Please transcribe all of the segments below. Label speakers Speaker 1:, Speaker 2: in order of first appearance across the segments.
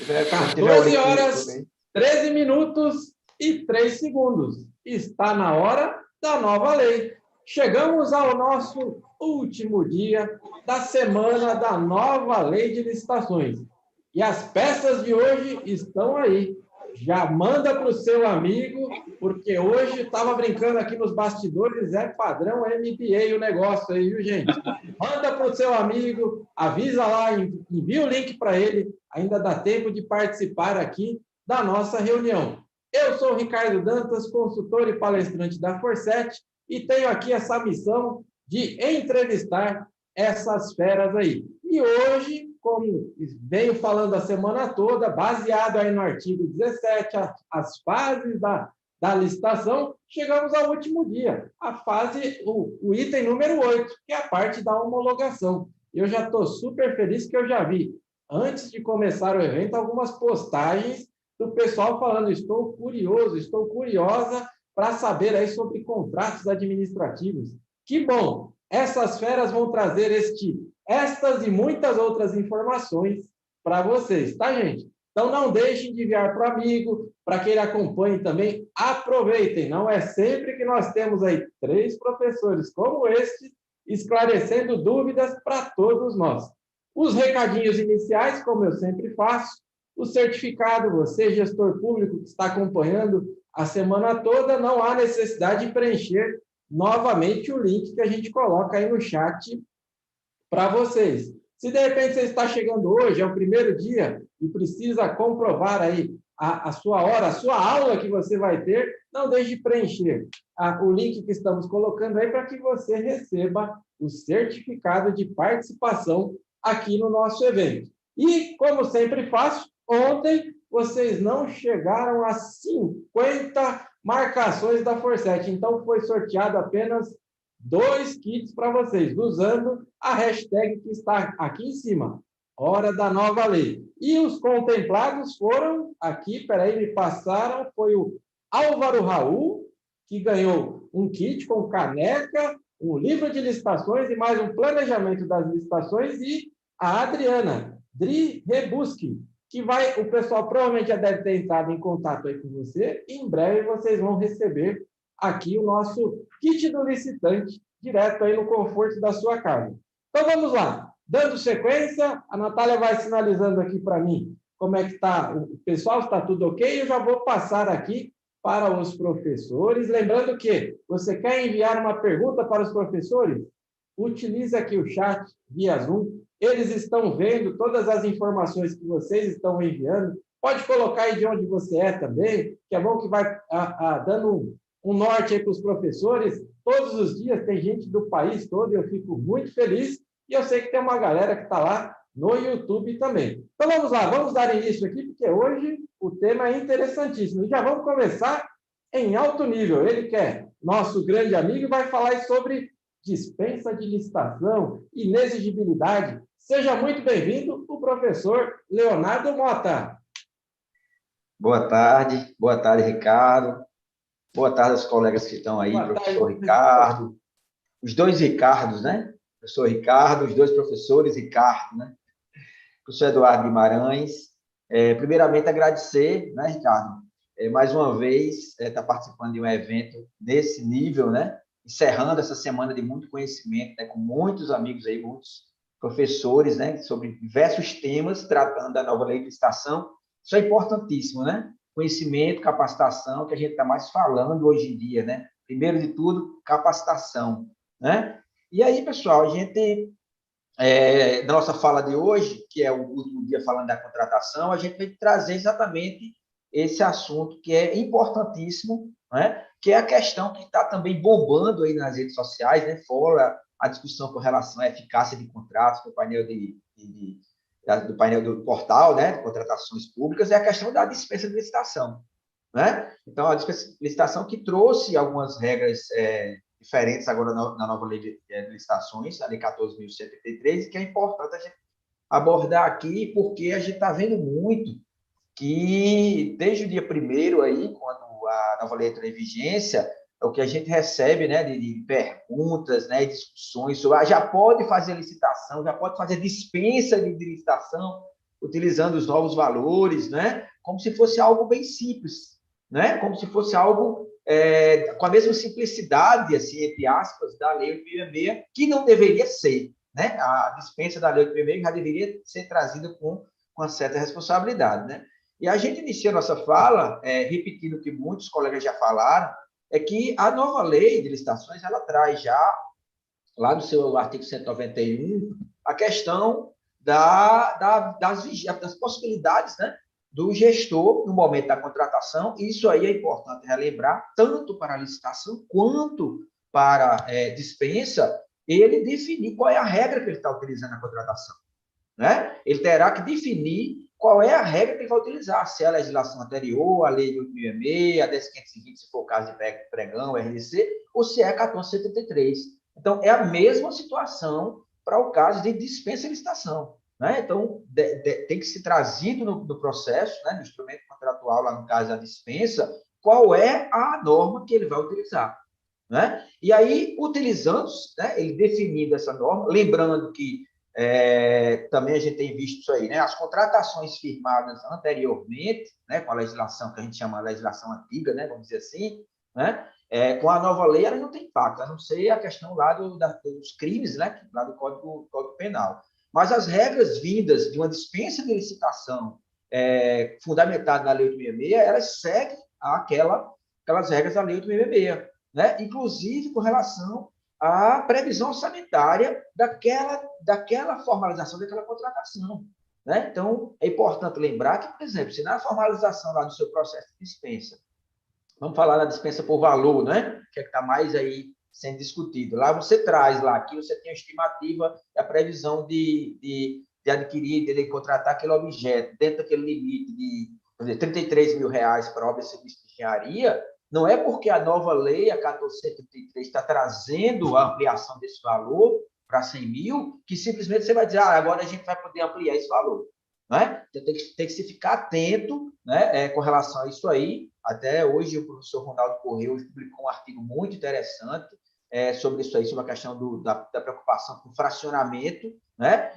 Speaker 1: 14 horas, 13 minutos e 3 segundos. Está na hora da nova lei. Chegamos ao nosso último dia da semana da nova lei de licitações. E as peças de hoje estão aí. Já manda para o seu amigo, porque hoje estava brincando aqui nos bastidores, é padrão MBA o negócio aí, viu, gente? Manda para o seu amigo, avisa lá, envia o link para ele, ainda dá tempo de participar aqui da nossa reunião. Eu sou o Ricardo Dantas, consultor e palestrante da Forset, e tenho aqui essa missão de entrevistar essas feras aí. E hoje, como venho falando a semana toda, baseado aí no artigo 17, as fases da licitação, chegamos ao último dia, a fase, o item número 8, que é a parte da homologação. Eu já estou super feliz que eu já vi, antes de começar o evento, algumas postagens do pessoal falando, estou curioso, estou curiosa para saber aí sobre contratos administrativos. Que bom! Essas feras vão trazer estas e muitas outras informações para vocês, tá, gente? Então, não deixem de enviar para o amigo, para que ele acompanhe também. Aproveitem, não é sempre que nós temos aí 3 professores como este, esclarecendo dúvidas para todos nós. Os recadinhos iniciais, como eu sempre faço, o certificado, você, gestor público que está acompanhando a semana toda, não há necessidade de preencher novamente o link que a gente coloca aí no chat para vocês. Se de repente você está chegando hoje, é o primeiro dia, e precisa comprovar aí a sua hora, a sua aula que você vai ter, não deixe de preencher o link que estamos colocando aí para que você receba o certificado de participação aqui no nosso evento. E, como sempre faço, ontem vocês não chegaram a 50 marcações da Forset, então foi sorteado apenas 2 kits para vocês, usando a hashtag que está aqui em cima, Hora da Nova Lei. E os contemplados foram, aqui, peraí, me passaram, foi o Álvaro Raul, que ganhou um kit com caneca, um livro de licitações e mais um planejamento das licitações, e a Adriana Dri Rebuski, que o pessoal provavelmente já deve ter entrado em contato aí com você, e em breve vocês vão receber aqui o nosso kit do licitante, direto aí no conforto da sua casa. Então, vamos lá. Dando sequência, a Natália vai sinalizando aqui para mim como é que está o pessoal, está tudo ok? Eu já vou passar aqui para os professores. Lembrando que você quer enviar uma pergunta para os professores? Utilize aqui o chat via Zoom. Eles estão vendo todas as informações que vocês estão enviando. Pode colocar aí de onde você é também, que é bom que vai dando um norte aí para os professores. Todos os dias tem gente do país todo, eu fico muito feliz. E eu sei que tem uma galera que está lá no YouTube também. Então, vamos lá, vamos dar início aqui, porque hoje o tema é interessantíssimo. E já vamos começar em alto nível. Ele que é nosso grande amigo, vai falar sobre dispensa de licitação, inexigibilidade. Seja muito bem-vindo, o professor Leonardo Mota.
Speaker 2: Boa tarde, Ricardo. Boa tarde aos colegas que estão aí, professor Ricardo. Os 2 Ricardos, né? Professor Ricardo, os 2 professores Ricardo, né? Professor Eduardo Guimarães. Primeiramente, agradecer, né, Ricardo? Mais uma vez, estar participando de um evento desse nível, né? Encerrando essa semana de muito conhecimento, né? Com muitos amigos aí, muitos professores, né? Sobre diversos temas, tratando da nova lei de licitação. Isso é importantíssimo, né? Conhecimento, capacitação, que a gente está mais falando hoje em dia, né? Primeiro de tudo, capacitação, né? E aí, pessoal, a gente, na nossa fala de hoje, que é o último dia falando da contratação, a gente vai trazer exatamente esse assunto que é importantíssimo, né? Que é a questão que está também bombando aí nas redes sociais, né? Fora a discussão com relação à eficácia de contratos, do painel do painel do portal, né, de contratações públicas, é a questão da dispensa de licitação, né? Então, a dispensa de licitação que trouxe algumas regras diferentes agora na nova lei de licitações, a lei 14.183, que é importante a gente abordar aqui, porque a gente está vendo muito que, desde o dia 1º aí, quando a nova lei entrou em vigência, o que a gente recebe, né, de perguntas, né, discussões sobre já pode fazer licitação, já pode fazer dispensa de licitação. utilizando os novos valores, né? Como se fosse algo bem simples, né? Como se fosse algo com a mesma simplicidade, assim, entre aspas, da Lei 866, que não deveria ser, né? A dispensa da Lei 866 já deveria ser trazida com uma certa responsabilidade, né? E a gente inicia a nossa fala, repetindo o que muitos colegas já falaram, é que a nova lei de licitações, ela traz já, lá no seu artigo 191, a questão das possibilidades, né, do gestor no momento da contratação. Isso aí é importante relembrar, tanto para a licitação quanto para dispensa, ele definir qual é a regra que ele está utilizando na contratação, né? Ele terá que definir qual é a regra que ele vai utilizar, se é a legislação anterior, a lei de 866, a 10.520, se for o caso de pregão, RDC, ou se é a 1473. Então, é a mesma situação para o caso de dispensa e licitação, né? Então, tem que ser trazido no processo, né, no instrumento contratual, lá no caso da dispensa, qual é a norma que ele vai utilizar, né? E aí, utilizando, né, ele definindo essa norma, lembrando que também a gente tem visto isso aí, né? As contratações firmadas anteriormente, né, com a legislação que a gente chama de legislação antiga, né, vamos dizer assim, né? Com a nova lei, ela não tem impacto, a não ser a questão lá dos crimes, né, lá do Código Penal. Mas as regras vindas de uma dispensa de licitação fundamentada na Lei 866, elas seguem aquelas regras da Lei 866, né? Inclusive com relação à previsão orçamentária daquela formalização, daquela contratação, né? Então, é importante lembrar que, por exemplo, se na formalização lá do seu processo de dispensa, vamos falar da dispensa por valor, né? Que é que está mais aí sendo discutido. Lá você traz lá que você tem a estimativa, a previsão de adquirir, de contratar aquele objeto dentro daquele limite de, por exemplo, R$ 33.000 para obra e serviço de engenharia. Não é porque a nova lei, a 1433, está trazendo a ampliação desse valor para 100 mil, que simplesmente você vai dizer, agora a gente vai poder ampliar esse valor, né? Então, tem que se ficar atento, né, com relação a isso aí. Até hoje o professor Ronaldo Correia publicou um artigo muito interessante sobre isso aí, sobre a questão da preocupação com fracionamento, né?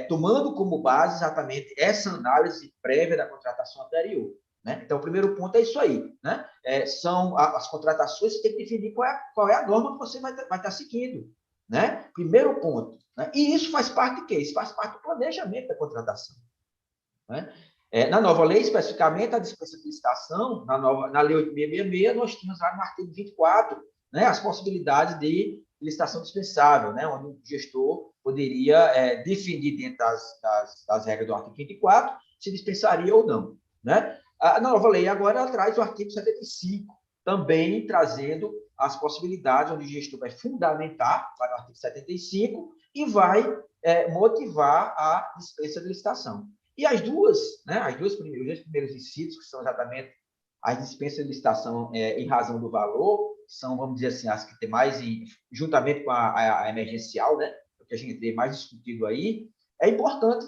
Speaker 2: Tomando como base exatamente essa análise prévia da contratação anterior, né? Então, o primeiro ponto é isso aí, né? São as contratações, você tem que definir qual é a norma que você vai estar seguindo, né? Primeiro ponto, né? E isso faz parte de quê? Isso faz parte do planejamento da contratação, né? Na nova lei, especificamente, a dispensa de licitação, na Lei 8.666, nós tínhamos lá no artigo 24, né, as possibilidades de licitação dispensável, né, onde o gestor poderia definir dentro das regras do artigo 24 se dispensaria ou não, né? A nova lei agora ela traz o artigo 75, também trazendo as possibilidades onde o gestor vai fundamentar, vai no artigo 75, e vai motivar a dispensa de licitação. E os dois primeiros incisos, que são exatamente as dispensas de licitação em razão do valor, são, vamos dizer assim, as que tem mais, juntamente com a emergencial, né, o que a gente tem mais discutido aí. É importante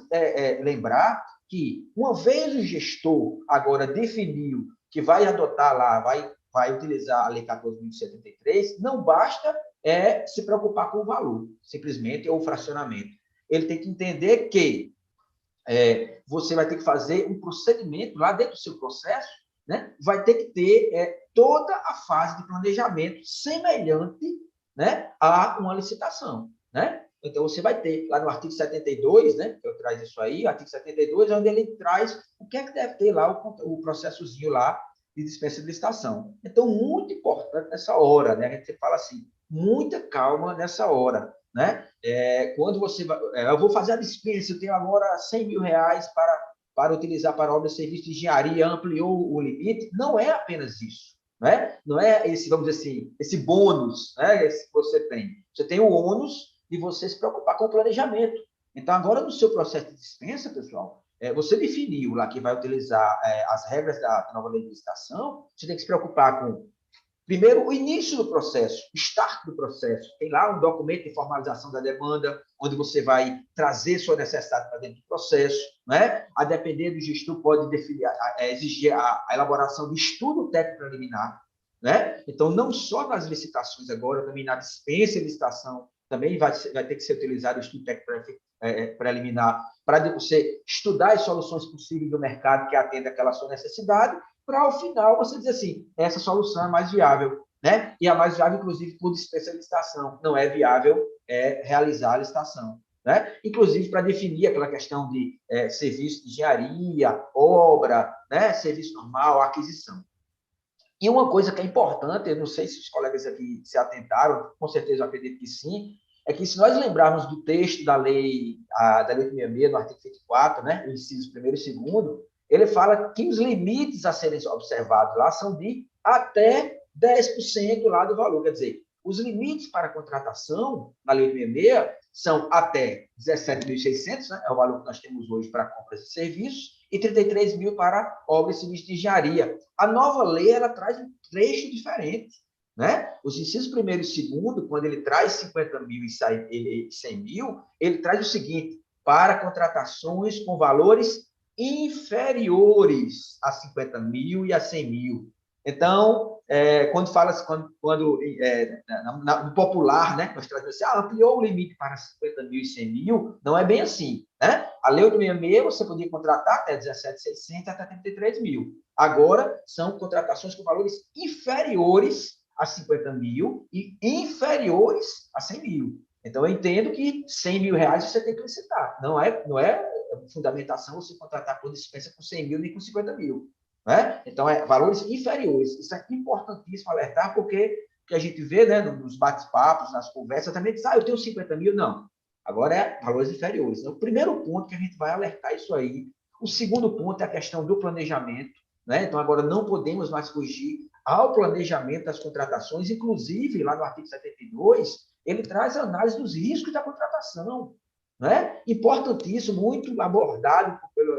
Speaker 2: lembrar que, uma vez o gestor agora definiu que vai adotar lá, vai utilizar a Lei 14.073, não basta se preocupar com o valor, simplesmente, ou o fracionamento. Ele tem que entender que você vai ter que fazer um procedimento lá dentro do seu processo, né? Vai ter que ter toda a fase de planejamento semelhante, né, a uma licitação, né? Então, você vai ter lá no artigo 72, né, que eu trago isso aí, artigo 72, onde ele traz o que é que deve ter lá o processozinho lá de dispensa de licitação. Então, muito importante nessa hora, né? A gente fala assim, muita calma nessa hora, né? Quando você vai, eu vou fazer a dispensa, eu tenho agora R$ 100.000 para utilizar para obra de serviço de engenharia, ampliou o limite, não é apenas isso, né? Não é esse, vamos dizer assim, esse bônus, né, esse que você tem. Você tem o ônus de você se preocupar com o planejamento. Então, agora no seu processo de dispensa, pessoal, você definiu lá que vai utilizar as regras da nova lei de licitação, você tem que se preocupar com, primeiro, o início do processo, o start do processo. Tem lá um documento de formalização da demanda, onde você vai trazer sua necessidade para dentro do processo, né? A depender do gestor, pode exigir a elaboração de estudo técnico preliminar, né? Então, não só nas licitações agora, também na dispensa de licitação, também vai ter que ser utilizado o estudo técnico preliminar, para você estudar as soluções possíveis do mercado que atendem àquela sua necessidade, para, ao final, você dizer assim, essa solução é mais viável, né? E a mais viável, inclusive, por dispensa de licitação. Não é viável realizar a licitação, né? Inclusive, para definir aquela questão de serviço de engenharia, obra, né? Serviço normal, aquisição. E uma coisa que é importante, eu não sei se os colegas aqui se atentaram, com certeza eu acredito que sim, é que se nós lembrarmos do texto da lei, da lei 866, no artigo 24, né, incisos 1º e 2º, ele fala que os limites a serem observados lá são de até 10% lá do valor. Quer dizer, os limites para a contratação na lei 866 são até 17.600, né, é o valor que nós temos hoje para compras de serviços, e 33 mil para obras e serviços de engenharia. A nova lei ela traz um trecho diferente, né? Os incisos 1º e 2º, quando ele traz 50 mil e 100 mil, ele traz o seguinte: para contratações com valores inferiores a 50 mil e a 100 mil. Então, quando fala no popular, né, nós trazemos assim, ampliou o limite para 50 mil e 100 mil, não é bem assim, né? A Lei 866, você podia contratar até 17.600 até 33 mil. Agora, são contratações com valores inferiores a 50 mil e inferiores a 100 mil. Então, eu entendo que 100 mil reais você tem que licitar. Não é fundamentação você contratar por dispensa com 100 mil nem com 50 mil. Né? Então, valores inferiores. Isso é importantíssimo alertar, porque que a gente vê, né, nos bate-papos, nas conversas, também diz, eu tenho 50 mil. Não. Agora é valores inferiores. Então, o primeiro ponto que a gente vai alertar isso aí. O segundo ponto é a questão do planejamento. Né? Então, agora não podemos mais fugir ao planejamento das contratações. Inclusive, lá no artigo 72, ele traz a análise dos riscos da contratação. Né? Importantíssimo, muito abordado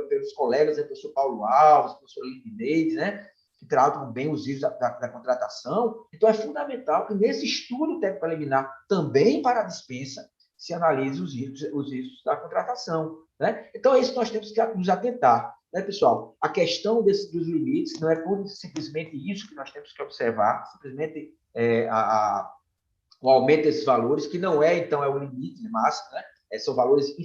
Speaker 2: pelos colegas, o professor Paulo Alves, o professor Livinez, né? Que tratam bem os riscos da contratação. Então, é fundamental que nesse estudo técnico preliminar, também para a dispensa, se analise os riscos da contratação. Né? Então, é isso que nós temos que nos atentar. Né, pessoal? A questão dos limites não é simplesmente isso que nós temos que observar, simplesmente o aumento desses valores, que não então, é o limite máximo, né? São valores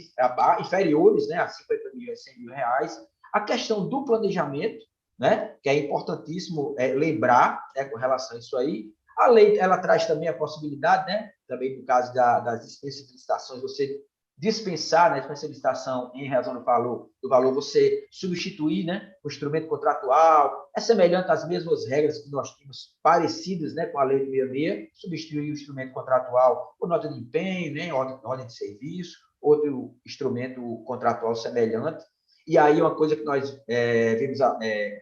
Speaker 2: inferiores, né, a 50 mil e 100 mil reais. A questão do planejamento, né, que é importantíssimo lembrar, né, com relação a isso aí. A lei ela traz também a possibilidade, né, também no caso das dispensas de licitações, você dispensar, né, dispensa de licitação em razão do valor, você substituir, né, o instrumento contratual, é semelhante às mesmas regras que nós tínhamos parecidas, né, com a lei de 66, substituir o instrumento contratual por nota de empenho, né, ordem de serviço, outro instrumento contratual semelhante. E aí uma coisa que nós vimos,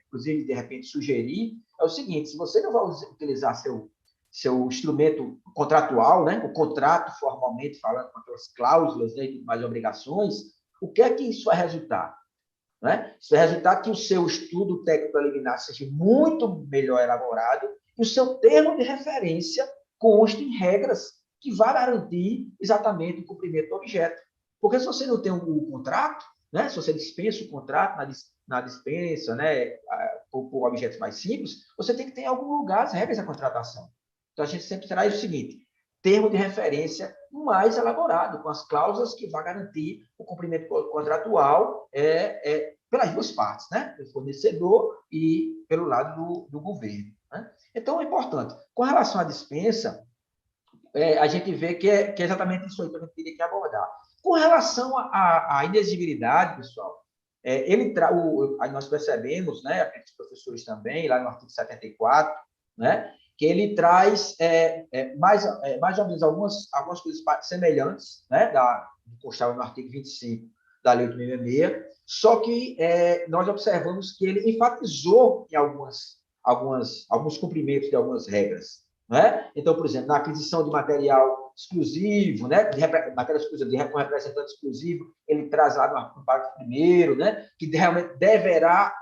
Speaker 2: inclusive, de repente, sugerir é o seguinte: se você não vai utilizar seu instrumento contratual, né, o contrato formalmente falando, com aquelas cláusulas, né, e mais obrigações, o que é que isso vai resultar? Né? Isso vai resultar que o seu estudo técnico preliminar seja muito melhor elaborado e o seu termo de referência conste em regras que vão garantir exatamente o cumprimento do objeto. Porque se você não tem um contrato, né, se você dispensa o contrato na dispensa, né, por objetos mais simples, você tem que ter em algum lugar as regras da contratação. Então, a gente sempre traz o seguinte: termo de referência mais elaborado, com as cláusulas que vão garantir o cumprimento contratual pelas duas partes, né? Pelo fornecedor e pelo lado do governo. Né? Então, é importante. Com relação à dispensa, a gente vê que é exatamente isso aí que a gente teria que abordar. Com relação à inexigibilidade, pessoal, nós percebemos, né, aqueles professores também, lá no artigo 74, né, que ele traz mais ou menos algumas coisas semelhantes, né, do constava no artigo 25 da Lei 866, só que nós observamos que ele enfatizou em alguns cumprimentos de algumas regras. Né? Então, por exemplo, na aquisição de material exclusivo, né, matéria exclusiva com representante exclusivo, ele traz lá no parágrafo 1º, né, que realmente deverá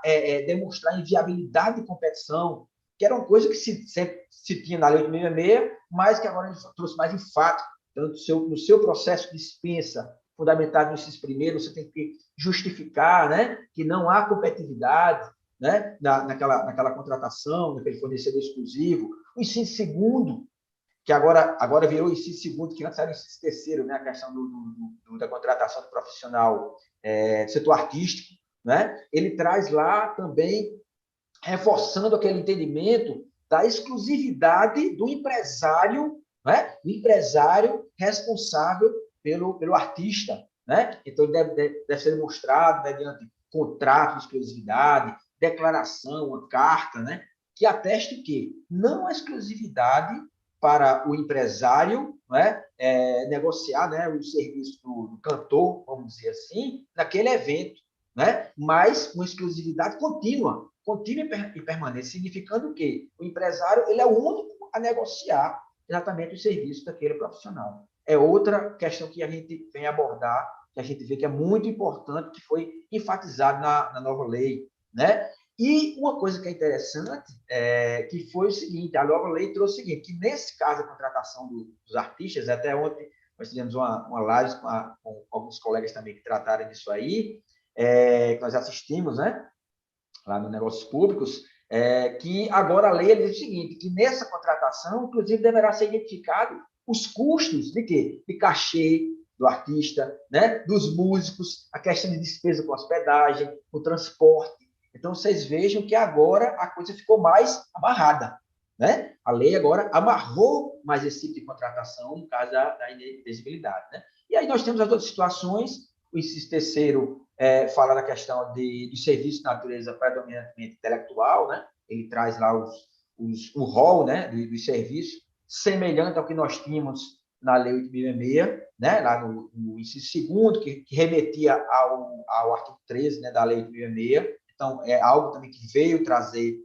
Speaker 2: demonstrar inviabilidade de competição, que era uma coisa que sempre se tinha na lei de 66, mas que agora ele trouxe mais enfático. Então, no seu processo de dispensa, fundamentado nesses primeiros, você tem que justificar, né, que não há competitividade, né, naquela contratação, naquele fornecedor exclusivo. O inciso segundo, que agora virou inciso segundo, que antes era inciso terceiro, né? A questão da contratação do profissional do setor artístico, né? Ele traz lá também, reforçando aquele entendimento da exclusividade do empresário, né? O empresário responsável pelo artista, né? Então, ele deve ser demonstrado mediante contrato de exclusividade, declaração, uma carta, né? Que ateste que não há exclusividade para o empresário, né? Negociar, né? O serviço do cantor, vamos dizer assim, naquele evento, né? Mas uma exclusividade contínua e permanente, significando o quê? O empresário ele é o único a negociar exatamente o serviço daquele profissional. É outra questão que a gente vem abordar, que a gente vê que é muito importante, que foi enfatizado na nova lei, né? E uma coisa que é interessante que foi o seguinte, a nova lei trouxe o seguinte, que nesse caso da contratação dos artistas, até ontem nós tivemos uma live com alguns colegas também que trataram disso aí, que nós assistimos, né? Lá no Negócios Públicos, que agora a lei diz o seguinte, que nessa contratação, inclusive, deverá ser identificado os custos de quê? De cachê do artista, né? Dos músicos, a questão de despesa com hospedagem, o transporte. Então, vocês vejam que agora a coisa ficou mais amarrada, né? A lei agora amarrou mais esse tipo de contratação, no caso da inexigibilidade, né? E aí nós temos as outras situações, o inciso terceiro fala da questão de serviço de natureza predominantemente intelectual, né? Ele traz lá o rol, né, dos serviços, semelhante ao que nós tínhamos na Lei 8.066, né, lá no inciso segundo, que remetia ao artigo 13, né, da Lei 8.066. Então, é algo também que veio trazer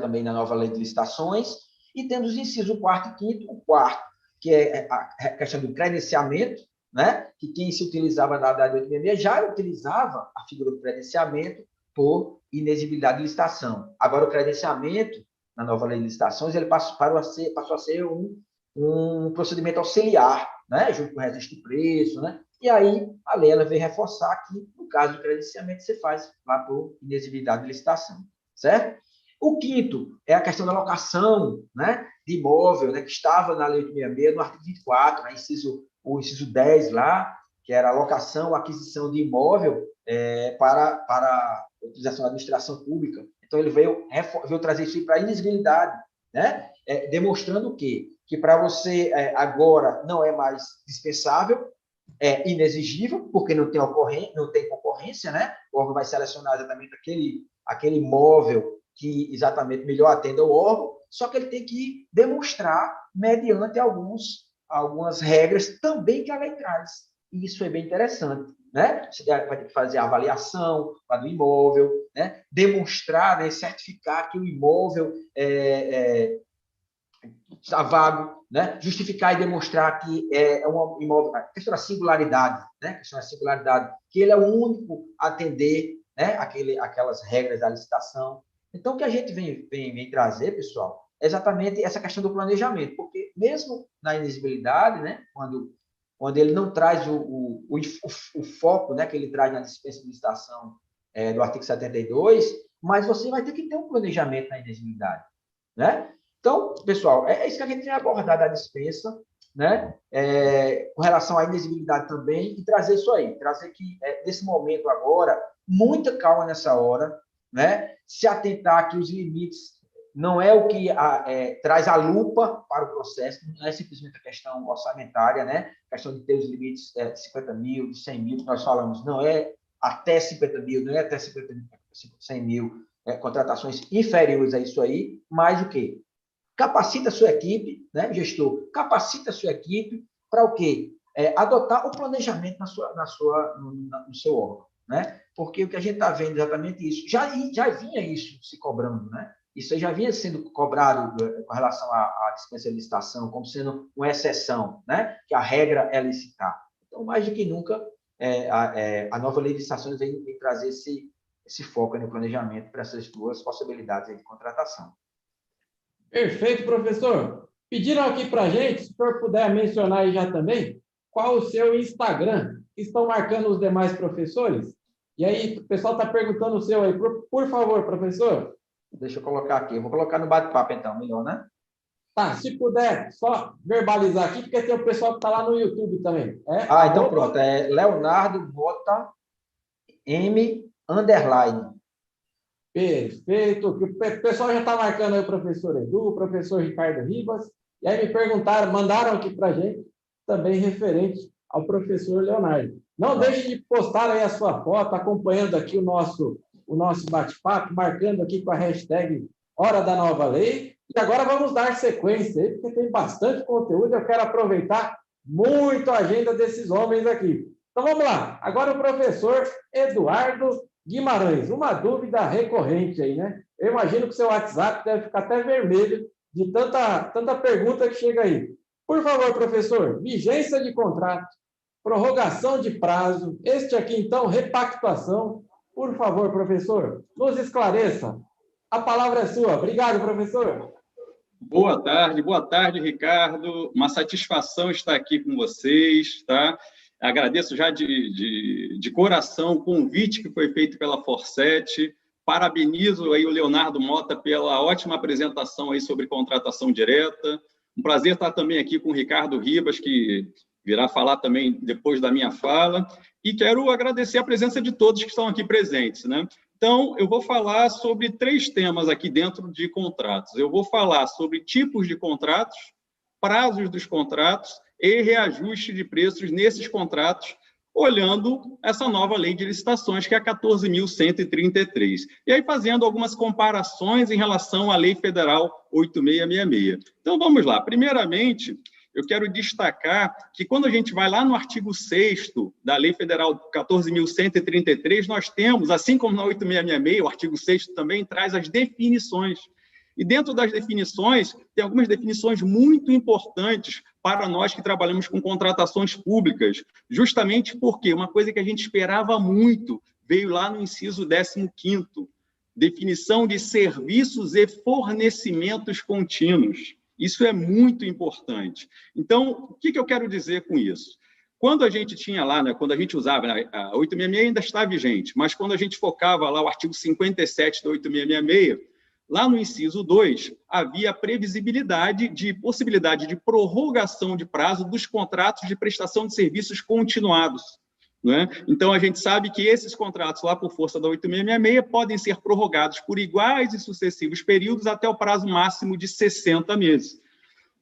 Speaker 2: também na nova Lei de Licitações. E temos os incisos 4 e 5, o quarto, que é a questão do credenciamento, né? Que quem se utilizava na Lei 8.066 já utilizava a figura do credenciamento por inexigibilidade de licitação. Agora, o credenciamento, na nova Lei de Licitações, ele passou a ser um procedimento auxiliar, né? Junto com o registro de preço, né? E aí, a lei ela veio reforçar que, no caso do credenciamento, você faz lá por inexigibilidade de licitação, certo? O quinto é a questão da locação, né, de imóvel, né, que estava na Lei 8.066, no artigo 24, né, o inciso 10 lá, que era a locação ou aquisição de imóvel para utilização da administração pública. Então, ele veio trazer isso para a inexigibilidade, né, demonstrando o quê? Que para você agora não é mais dispensável, é inexigível, porque não tem concorrência, né? O órgão vai selecionar exatamente aquele imóvel que exatamente melhor atenda ao órgão, só que ele tem que demonstrar mediante algumas regras também que a lei traz. E isso é bem interessante, né? Você vai ter que fazer a avaliação do imóvel, né? Demonstrar, né? Certificar que o imóvel está vago, né? Justificar e demonstrar que é um imóvel, a questão da singularidade, né? A questão da singularidade, que ele é o único a atender, né? Aquelas regras da licitação. Então, o que a gente vem trazer, pessoal, é exatamente essa questão do planejamento, porque mesmo na inexigibilidade, né? Quando ele não traz o foco, né? Que ele traz na dispensa de licitação do artigo 72, mas você vai ter que ter um planejamento na inexigibilidade, né? Então, pessoal, é isso que a gente tem abordado a dispensa, né? Com relação à inexigibilidade também, e trazer isso aí, trazer que, nesse momento agora, muita calma nessa hora, né? Se atentar que os limites não é o que traz a lupa para o processo, não é simplesmente a questão orçamentária, né? A questão de ter os limites de 50 mil, de 100 mil, que nós falamos, não é até 50 mil, não é até 100 mil, contratações inferiores a isso aí, mas o quê? Capacita a sua equipe, né, gestor? Capacita a sua equipe para o quê? Adotar o planejamento no seu órgão, né? Porque o que a gente está vendo exatamente isso. Já vinha isso se cobrando, né? Isso já vinha sendo cobrado com relação à dispensa de licitação, como sendo uma exceção, né? Que a regra é licitar. Então, mais do que nunca, a nova lei de licitações vem trazer esse foco no planejamento para essas duas possibilidades de contratação.
Speaker 1: Perfeito, professor. Pediram aqui para a gente, se o senhor puder mencionar aí já também, qual o seu Instagram? Estão marcando os demais professores? E aí, o pessoal está perguntando o seu aí. Por favor, professor.
Speaker 2: Deixa eu colocar aqui. Eu vou colocar no bate-papo, então, melhor, né?
Speaker 1: Tá, se puder, só verbalizar aqui, porque tem o pessoal que está lá no YouTube também.
Speaker 2: Então pronto, é Leonardo Mota M _.
Speaker 1: Perfeito. O pessoal já está marcando aí o professor Edu, o professor Ricardo Ribas, e aí me perguntaram, mandaram aqui para a gente, também referente ao professor Leonardo. Não deixe de postar aí a sua foto, acompanhando aqui o nosso bate-papo, marcando aqui com a hashtag Hora da Nova Lei. E agora vamos dar sequência aí, porque tem bastante conteúdo, eu quero aproveitar muito a agenda desses homens aqui. Então vamos lá, agora o professor Eduardo Guimarães, uma dúvida recorrente aí, né? Eu imagino que o seu WhatsApp deve ficar até vermelho de tanta pergunta que chega aí. Por favor, professor, vigência de contrato, prorrogação de prazo, este aqui, então, repactuação. Por favor, professor, nos esclareça. A palavra é sua. Obrigado, professor.
Speaker 3: Boa tarde, Ricardo. Uma satisfação estar aqui com vocês, tá? Agradeço já de coração o convite que foi feito pela Forset. Parabenizo aí o Leonardo Mota pela ótima apresentação aí sobre contratação direta. Um prazer estar também aqui com o Ricardo Ribas, que virá falar também depois da minha fala. E quero agradecer a presença de todos que estão aqui presentes, né? Então, eu vou falar sobre 3 temas aqui dentro de contratos. Eu vou falar sobre tipos de contratos, prazos dos contratos e reajuste de preços nesses contratos, olhando essa nova lei de licitações, que é a 14.133. E aí fazendo algumas comparações em relação à Lei Federal 8666. Então, vamos lá. Primeiramente, eu quero destacar que quando a gente vai lá no artigo 6º da Lei Federal 14.133, nós temos, assim como na 8666, o artigo 6º também traz as definições. E dentro das definições, tem algumas definições muito importantes para nós que trabalhamos com contratações públicas, justamente porque uma coisa que a gente esperava muito veio lá no inciso 15º, definição de serviços e fornecimentos contínuos. Isso é muito importante. Então, o que eu quero dizer com isso? Quando a gente tinha lá, né, quando a gente usava, né, a 8666 ainda está vigente, mas quando a gente focava lá o artigo 57 da 8666, lá no inciso 2, havia a previsibilidade de possibilidade de prorrogação de prazo dos contratos de prestação de serviços continuados, né? Então, a gente sabe que esses contratos, lá por força da 8666, podem ser prorrogados por iguais e sucessivos períodos até o prazo máximo de 60 meses.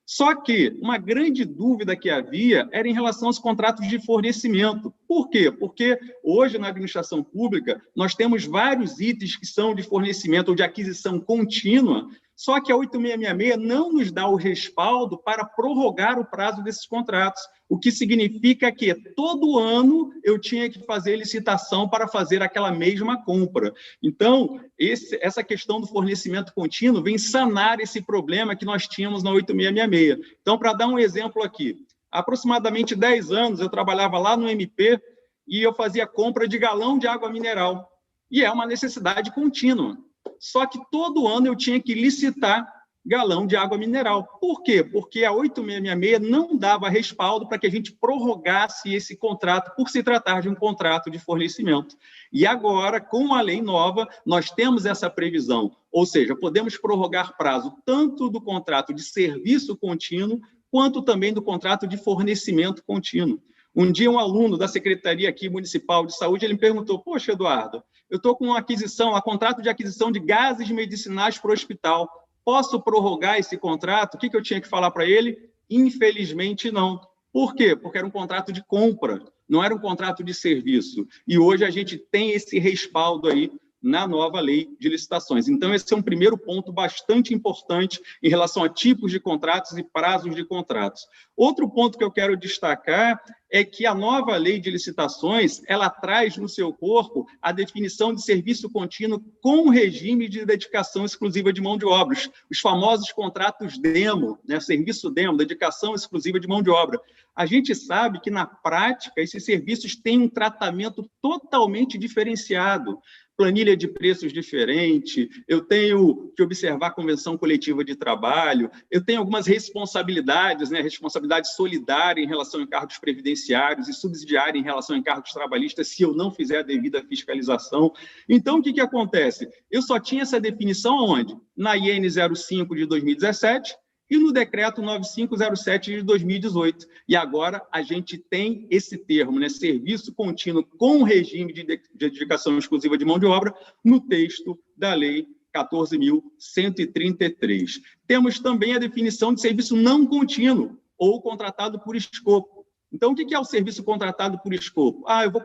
Speaker 3: Só que uma grande dúvida que havia era em relação aos contratos de fornecimento. Por quê? Porque hoje, na administração pública, nós temos vários itens que são de fornecimento ou de aquisição contínua, só que a 8666 não nos dá o respaldo para prorrogar o prazo desses contratos, o que significa que todo ano eu tinha que fazer licitação para fazer aquela mesma compra. Então, essa questão do fornecimento contínuo vem sanar esse problema que nós tínhamos na 8666. Então, para dar um exemplo aqui, há aproximadamente 10 anos eu trabalhava lá no MP e eu fazia compra de galão de água mineral. E é uma necessidade contínua. Só que todo ano eu tinha que licitar galão de água mineral. Por quê? Porque a 8666 não dava respaldo para que a gente prorrogasse esse contrato, por se tratar de um contrato de fornecimento. E agora, com a lei nova, nós temos essa previsão, ou seja, podemos prorrogar prazo tanto do contrato de serviço contínuo, quanto também do contrato de fornecimento contínuo. Um dia, um aluno da Secretaria aqui Municipal de Saúde, ele me perguntou: poxa, Eduardo, eu estou com um contrato de aquisição de gases medicinais para o hospital. Posso prorrogar esse contrato? O que eu tinha que falar para ele? Infelizmente, não. Por quê? Porque era um contrato de compra, não era um contrato de serviço. E hoje a gente tem esse respaldo aí na nova lei de licitações. Então, esse é um primeiro ponto bastante importante em relação a tipos de contratos e prazos de contratos. Outro ponto que eu quero destacar é que a nova lei de licitações, ela traz no seu corpo a definição de serviço contínuo com regime de dedicação exclusiva de mão de obra, os famosos contratos demo, né? Serviço demo, dedicação exclusiva de mão de obra. A gente sabe que, na prática, esses serviços têm um tratamento totalmente diferenciado. Planilha de preços diferente, eu tenho que observar a convenção coletiva de trabalho, eu tenho algumas responsabilidades, né, responsabilidade solidária em relação a encargos previdenciários e subsidiária em relação a encargos trabalhistas, se eu não fizer a devida fiscalização. Então, o que acontece? Eu só tinha essa definição aonde? Na IN 05 de 2017, e no decreto 9507 de 2018. E agora a gente tem esse termo, né, serviço contínuo com regime de dedicação exclusiva de mão de obra, no texto da Lei 14.133. Temos também a definição de serviço não contínuo ou contratado por escopo. Então, o que é o serviço contratado por escopo? Eu vou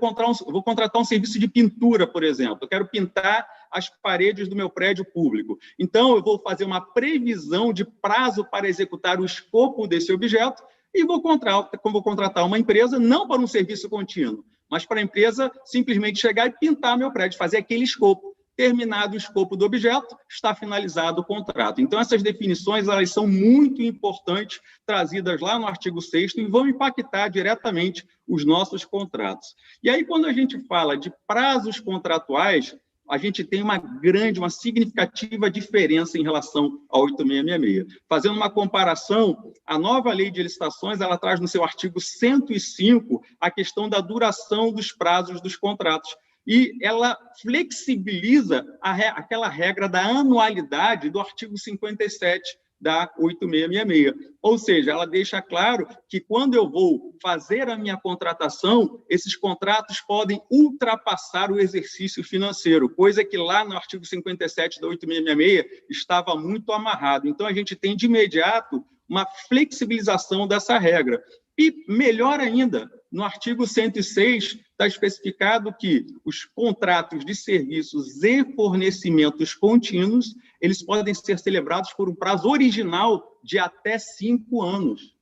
Speaker 3: contratar um serviço de pintura, por exemplo. Eu quero pintar as paredes do meu prédio público. Então, eu vou fazer uma previsão de prazo para executar o escopo desse objeto e vou contratar uma empresa, não para um serviço contínuo, mas para a empresa simplesmente chegar e pintar meu prédio, fazer aquele escopo. Terminado o escopo do objeto, está finalizado o contrato. Então, essas definições elas são muito importantes, trazidas lá no artigo 6º e vão impactar diretamente os nossos contratos. E aí, quando a gente fala de prazos contratuais, a gente tem uma significativa diferença em relação ao 8666. Fazendo uma comparação, a nova lei de licitações, ela traz no seu artigo 105 a questão da duração dos prazos dos contratos. E ela flexibiliza aquela regra da anualidade do artigo 57 da 8666. Ou seja, ela deixa claro que quando eu vou fazer a minha contratação, esses contratos podem ultrapassar o exercício financeiro, coisa que lá no artigo 57 da 8666 estava muito amarrado. Então, a gente tem de imediato uma flexibilização dessa regra. E, melhor ainda, no artigo 106, está especificado que os contratos de serviços e fornecimentos contínuos, eles podem ser celebrados por um prazo original de até 5 anos.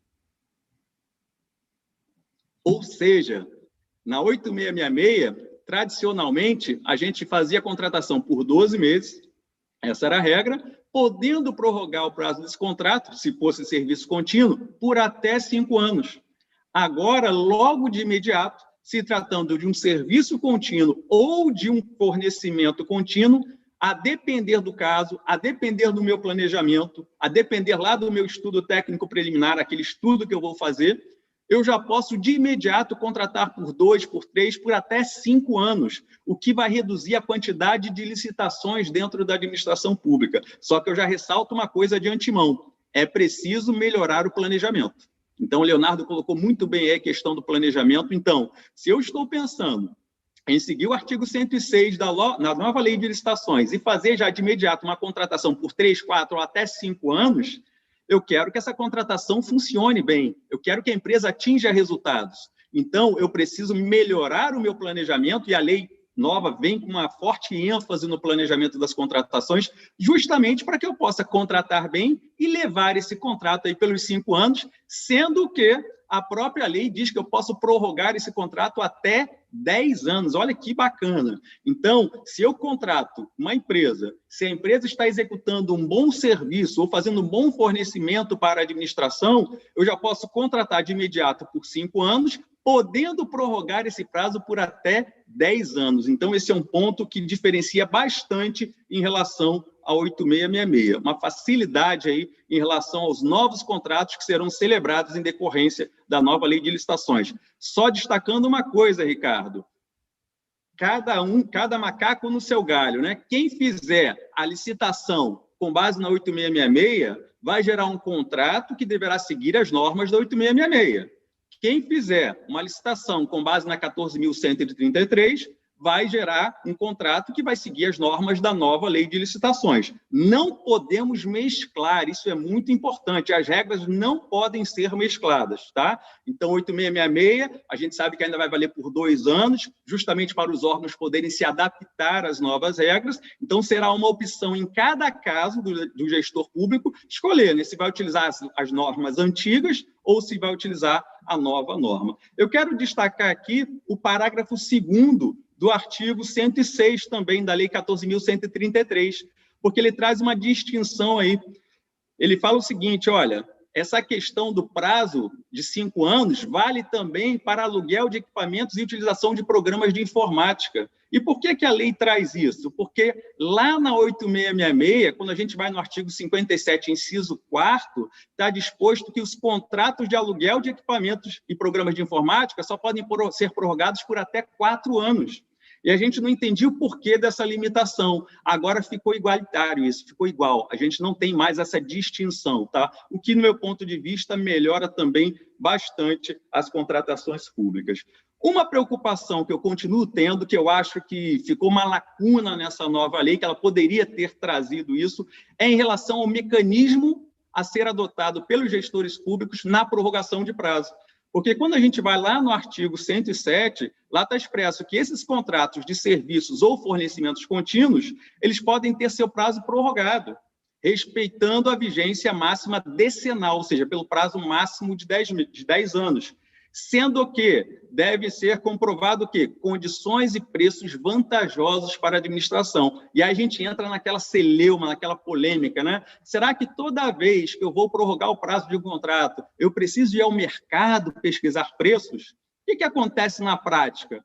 Speaker 3: Ou seja, na 8666, tradicionalmente, a gente fazia a contratação por 12 meses, essa era a regra, podendo prorrogar o prazo desse contrato, se fosse serviço contínuo, por até 5 anos. Agora, logo de imediato, se tratando de um serviço contínuo ou de um fornecimento contínuo, a depender do caso, a depender do meu planejamento, a depender lá do meu estudo técnico preliminar, aquele estudo que eu vou fazer, eu já posso de imediato contratar por 2, por 3, por até 5 anos, o que vai reduzir a quantidade de licitações dentro da administração pública. Só que eu já ressalto uma coisa de antemão, é preciso melhorar o planejamento. Então, o Leonardo colocou muito bem a questão do planejamento. Então, se eu estou pensando em seguir o artigo 106 da nova lei de licitações e fazer já de imediato uma contratação por 3, 4 ou até 5 anos, eu quero que essa contratação funcione bem, eu quero que a empresa atinja resultados. Então, eu preciso melhorar o meu planejamento e a lei nova vem com uma forte ênfase no planejamento das contratações, justamente para que eu possa contratar bem e levar esse contrato aí pelos 5 anos, sendo que a própria lei diz que eu posso prorrogar esse contrato até 10 anos. Olha que bacana. Então, se eu contrato uma empresa, se a empresa está executando um bom serviço ou fazendo um bom fornecimento para a administração, eu já posso contratar de imediato por 5 anos, podendo prorrogar esse prazo por até 10 anos. Então, esse é um ponto que diferencia bastante em relação a 8666. Uma facilidade aí em relação aos novos contratos que serão celebrados em decorrência da nova lei de licitações. Só destacando uma coisa, Ricardo. Cada macaco no seu galho, né? Quem fizer a licitação com base na 8666 vai gerar um contrato que deverá seguir as normas da 8666. Quem fizer uma licitação com base na 14.133 vai gerar um contrato que vai seguir as normas da nova lei de licitações. Não podemos mesclar, isso é muito importante, as regras não podem ser mescladas, tá? Então, 8666, a gente sabe que ainda vai valer por 2 anos, justamente para os órgãos poderem se adaptar às novas regras, então será uma opção em cada caso do gestor público escolher, né, se vai utilizar as normas antigas ou se vai utilizar a nova norma. Eu quero destacar aqui o parágrafo 2º do artigo 106 também da Lei 14.133, porque ele traz uma distinção aí. Ele fala o seguinte, olha, essa questão do prazo de 5 anos vale também para aluguel de equipamentos e utilização de programas de informática. E por que a lei traz isso? Porque lá na 8666, quando a gente vai no artigo 57, inciso 4º, está disposto que os contratos de aluguel de equipamentos e programas de informática só podem ser prorrogados por até 4 anos. E a gente não entendia o porquê dessa limitação. Agora ficou igualitário isso, ficou igual. A gente não tem mais essa distinção, tá? O que, no meu ponto de vista, melhora também bastante as contratações públicas. Uma preocupação que eu continuo tendo, que eu acho que ficou uma lacuna nessa nova lei, que ela poderia ter trazido isso, é em relação ao mecanismo a ser adotado pelos gestores públicos na prorrogação de prazo. Porque quando a gente vai lá no artigo 107, lá está expresso que esses contratos de serviços ou fornecimentos contínuos, eles podem ter seu prazo prorrogado, respeitando a vigência máxima decenal, ou seja, pelo prazo máximo de 10 anos. Sendo que deve ser comprovado que condições e preços vantajosos para a administração. E aí a gente entra naquela celeuma, naquela polêmica, né? Será que toda vez que eu vou prorrogar o prazo de um contrato, eu preciso ir ao mercado pesquisar preços? O que acontece na prática?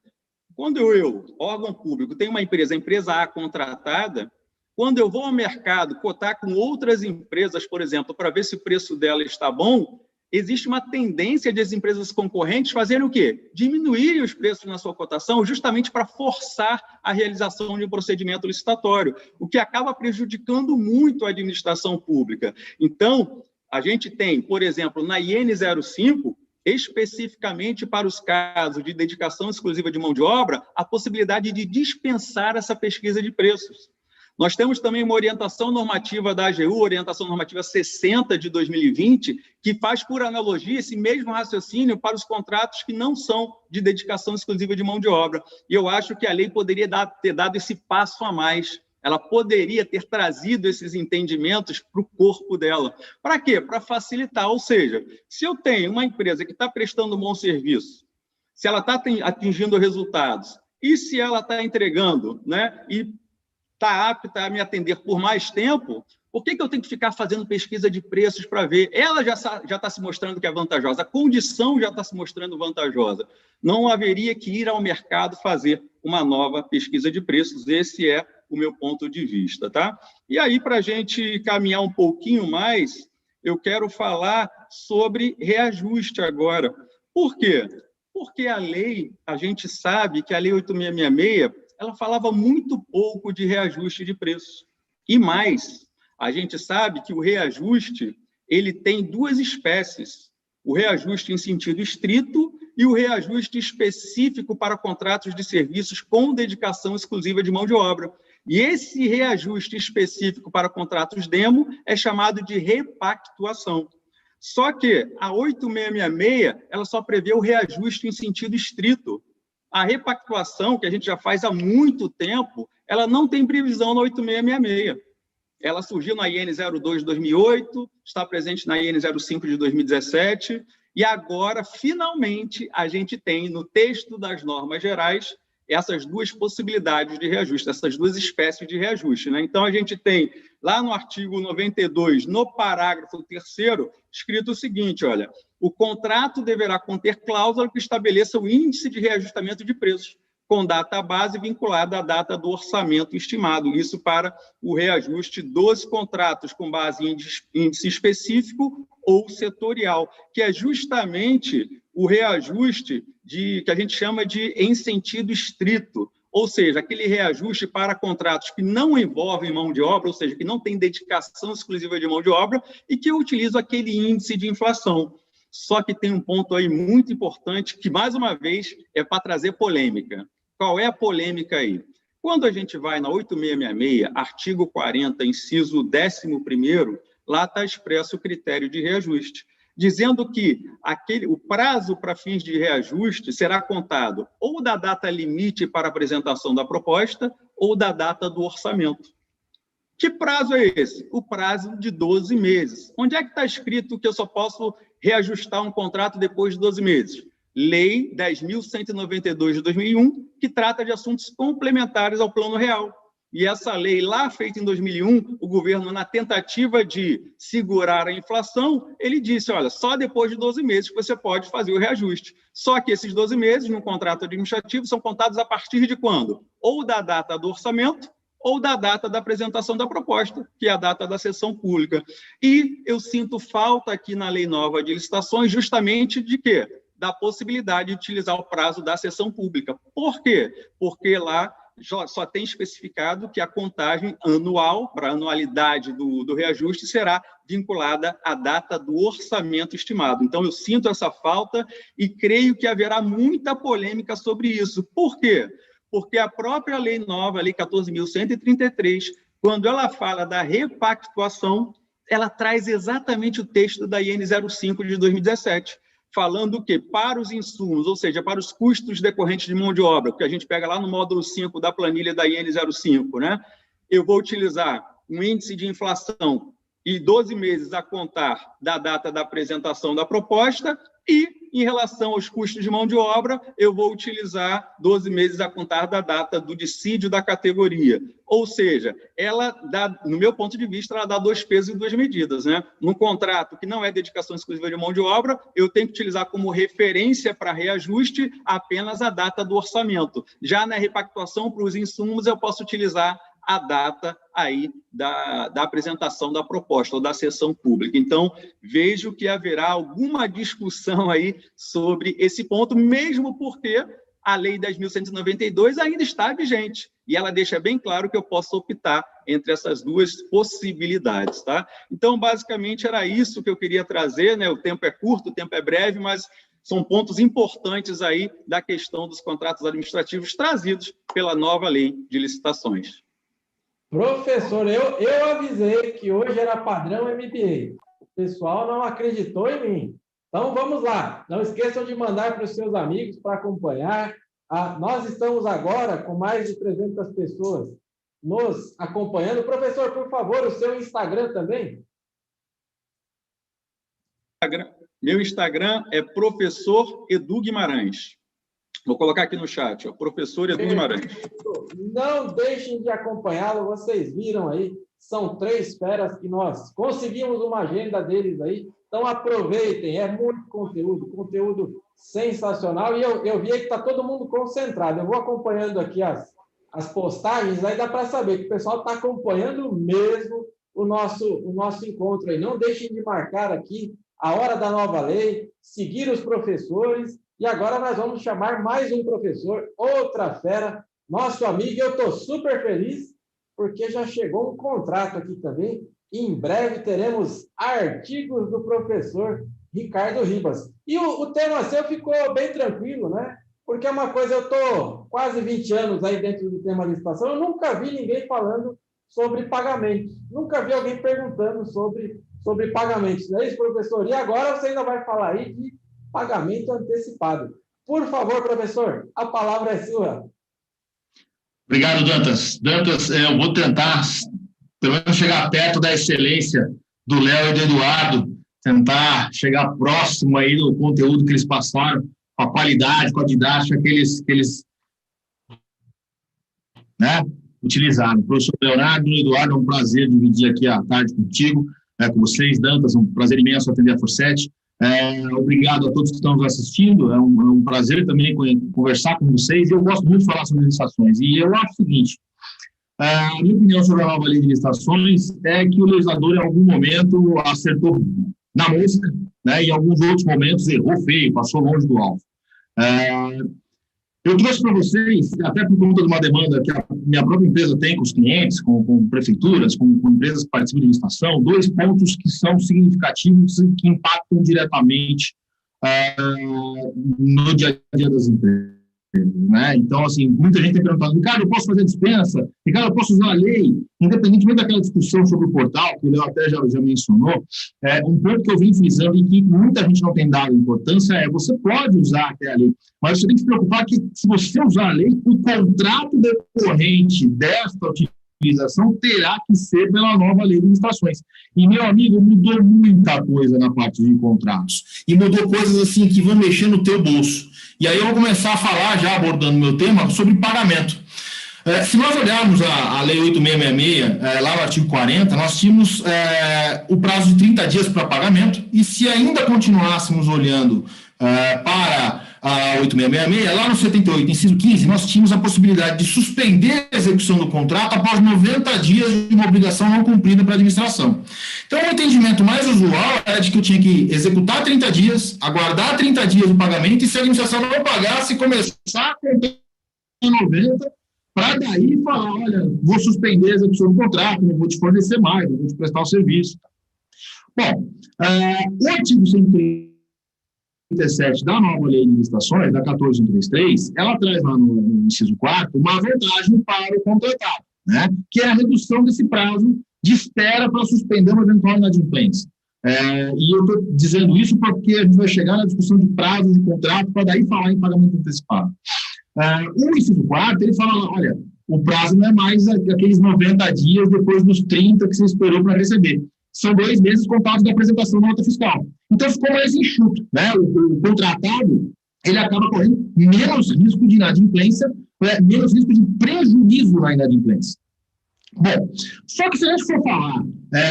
Speaker 3: Quando eu, órgão público, tenho uma empresa, a empresa A contratada, quando eu vou ao mercado cotar com outras empresas, por exemplo, para ver se o preço dela está bom, existe uma tendência de as empresas concorrentes fazerem o quê? Diminuírem os preços na sua cotação justamente para forçar a realização de um procedimento licitatório, o que acaba prejudicando muito a administração pública. Então, a gente tem, por exemplo, na IN 05, especificamente para os casos de dedicação exclusiva de mão de obra, a possibilidade de dispensar essa pesquisa de preços. Nós temos também uma orientação normativa da AGU, orientação normativa 60 de 2020, que faz, por analogia, esse mesmo raciocínio para os contratos que não são de dedicação exclusiva de mão de obra. E eu acho que a lei poderia ter dado esse passo a mais. Ela poderia ter trazido esses entendimentos para o corpo dela. Para quê? Para facilitar. Ou seja, se eu tenho uma empresa que está prestando um bom serviço, se ela está atingindo resultados, e se ela está entregando, né, e está apta a me atender por mais tempo, por que eu tenho que ficar fazendo pesquisa de preços para ver? Ela já está se mostrando que é vantajosa, a condição já está se mostrando vantajosa. Não haveria que ir ao mercado fazer uma nova pesquisa de preços. Esse é o meu ponto de vista, tá? E aí, para a gente caminhar um pouquinho mais, eu quero falar sobre reajuste agora. Por quê? Porque a lei, a gente sabe que a Lei 8666, ela falava muito pouco de reajuste de preço. E mais, a gente sabe que o reajuste ele tem duas espécies, o reajuste em sentido estrito e o reajuste específico para contratos de serviços com dedicação exclusiva de mão de obra. E esse reajuste específico para contratos demo é chamado de repactuação. Só que a 8666, ela só prevê o reajuste em sentido estrito. A repactuação, que a gente já faz há muito tempo, ela não tem previsão na 8666. Ela surgiu na IN 02 de 2008, está presente na IN 05 de 2017, e agora, finalmente, a gente tem no texto das normas gerais essas duas possibilidades de reajuste, essas duas espécies de reajuste, né? Então, a gente tem lá no artigo 92, no parágrafo 3º, escrito o seguinte, olha, o contrato deverá conter cláusula que estabeleça o índice de reajustamento de preços, com data base vinculada à data do orçamento estimado. Isso para o reajuste dos contratos com base em índice específico ou setorial, que é justamente o reajuste que a gente chama de em sentido estrito, ou seja, aquele reajuste para contratos que não envolvem mão de obra, ou seja, que não tem dedicação exclusiva de mão de obra e que utilizam aquele índice de inflação. Só que tem um ponto aí muito importante que, mais uma vez, é para trazer polêmica. Qual é a polêmica aí? Quando a gente vai na 8666, artigo 40, inciso 11º, lá está expresso o critério de reajuste, dizendo que o prazo para fins de reajuste será contado ou da data limite para apresentação da proposta ou da data do orçamento. Que prazo é esse? O prazo de 12 meses. Onde é que está escrito que eu só posso reajustar um contrato depois de 12 meses? Lei 10.192 de 2001, que trata de assuntos complementares ao Plano Real. E essa lei lá, feita em 2001, o governo, na tentativa de segurar a inflação, ele disse, olha, só depois de 12 meses que você pode fazer o reajuste. Só que esses 12 meses, no contrato administrativo, são contados a partir de quando? Ou da data do orçamento, ou da data da apresentação da proposta, que é a data da sessão pública. E eu sinto falta aqui na Lei Nova de Licitações justamente de quê? Da possibilidade de utilizar o prazo da sessão pública. Por quê? Porque lá só tem especificado que a contagem anual, para a anualidade do reajuste, será vinculada à data do orçamento estimado. Então, eu sinto essa falta e creio que haverá muita polêmica sobre isso. Por quê? Porque a própria lei nova, a Lei 14.133, quando ela fala da repactuação, ela traz exatamente o texto da IN 05 de 2017, falando que para os insumos, ou seja, para os custos decorrentes de mão de obra, que a gente pega lá no módulo 5 da planilha da IN 05, né? Eu vou utilizar um índice de inflação e 12 meses a contar da data da apresentação da proposta e, em relação aos custos de mão de obra, eu vou utilizar 12 meses a contar da data do dissídio da categoria. Ou seja, ela dá, no meu ponto de vista, ela dá 2 pesos e 2 medidas, né? Num contrato que não é dedicação exclusiva de mão de obra, eu tenho que utilizar como referência para reajuste apenas a data do orçamento. Já na repactuação para os insumos, eu posso utilizar a data aí da apresentação da proposta ou da sessão pública. Então, vejo que haverá alguma discussão aí sobre esse ponto, mesmo porque a Lei 10.192 ainda está vigente, e ela deixa bem claro que eu posso optar entre essas 2 possibilidades, tá? Então, basicamente, era isso que eu queria trazer, né? O tempo é curto, o tempo é breve, mas são pontos importantes aí da questão dos contratos administrativos trazidos pela nova Lei de Licitações.
Speaker 1: Professor, eu avisei que hoje era padrão MBA. O pessoal não acreditou em mim. Então, vamos lá. Não esqueçam de mandar para os seus amigos para acompanhar. Nós estamos agora com mais de 300 pessoas nos acompanhando. Professor, por favor, o seu Instagram também?
Speaker 3: Meu Instagram é Professor Edu Guimarães. Vou colocar aqui no chat, ó, Professor Edu Guimarães.
Speaker 1: Não deixem de acompanhá-lo, vocês viram aí, são 3 feras que nós conseguimos uma agenda deles aí, então aproveitem, é muito conteúdo sensacional, e eu vi aí que está todo mundo concentrado, eu vou acompanhando aqui as postagens, aí dá para saber que o pessoal está acompanhando mesmo o nosso encontro aí, não deixem de marcar aqui a hora da nova lei, seguir os professores. E agora nós vamos chamar mais um professor, outra fera, nosso amigo. Eu estou super feliz, porque já chegou um contrato aqui também. E em breve teremos artigos do professor Ricardo Ribas. E o tema seu ficou bem tranquilo, né? Porque é uma coisa, eu estou quase 20 anos aí dentro do tema licitação, eu nunca vi ninguém falando sobre pagamentos. Nunca vi alguém perguntando sobre pagamentos. Não é isso, professor? E agora você ainda vai falar aí de pagamento antecipado. Por favor, professor, a palavra é sua.
Speaker 4: Obrigado, Dantas. Dantas, eu vou tentar, pelo menos, chegar perto da excelência do Léo e do Eduardo, tentar chegar próximo aí do conteúdo que eles passaram, com a qualidade, com a didática que eles né, utilizaram. Professor Leonardo e Eduardo, é um prazer dividir aqui a tarde contigo, com vocês, Dantas, um prazer imenso atender a Forsete. Obrigado a todos que estão nos assistindo, é um prazer também conversar com vocês, e eu gosto muito de falar sobre licitações, e eu acho o seguinte, a minha opinião sobre a nova lei de licitações é que o legislador em algum momento acertou na mosca, né, e em alguns outros momentos errou feio, passou longe do alvo. Eu trouxe para vocês, até por conta de uma demanda que a minha própria empresa tem com os clientes, com prefeituras, com empresas que participam de licitação, 2 pontos que são significativos e que impactam diretamente no dia a dia das empresas. Né? Então, assim, muita gente tem perguntado, Ricardo, eu posso fazer dispensa? Ricardo, eu posso usar a lei? Independentemente daquela discussão sobre o portal, que o Léo até já mencionou, um ponto que eu vim frisando e que muita gente não tem dado importância é você pode usar até a lei, mas você tem que se preocupar que, se você usar a lei, o contrato decorrente desta utilização terá que ser pela nova lei de licitações. E, meu amigo, mudou muita coisa na parte de contratos. E mudou coisas assim que vão mexer no teu bolso. E aí eu vou começar a falar, já abordando meu tema, sobre pagamento. Se nós olharmos a Lei 8.666, lá no artigo 40, nós tínhamos o prazo de 30 dias para pagamento, e se ainda continuássemos olhando para a 8.666, lá no 78, inciso 15, nós tínhamos a possibilidade de suspender a execução do contrato após 90 dias de uma obrigação não cumprida para a administração. Então, o entendimento mais usual era de que eu tinha que executar 30 dias, aguardar 30 dias do pagamento, e se a administração não pagasse, começar a contar 90 para daí falar, olha, vou suspender a execução do contrato, não vou te fornecer mais, não vou te prestar o serviço. Bom, o artigo 137 da nova lei de licitações, da 14133, ela traz lá no inciso 4 uma vantagem para o contratado, né, que é a redução desse prazo de espera para suspender uma eventual inadimplência. E eu estou dizendo isso porque a gente vai chegar na discussão de prazo de contrato para daí falar em pagamento antecipado. O inciso 4, ele fala, olha, o prazo não é mais aqueles 90 dias depois dos 30 que você esperou para receber. São 2 meses contados da apresentação da nota fiscal. Então, ficou mais enxuto, né? O contratado, ele acaba correndo menos risco de inadimplência, menos risco de prejuízo na inadimplência. Bom, só que se a gente for falar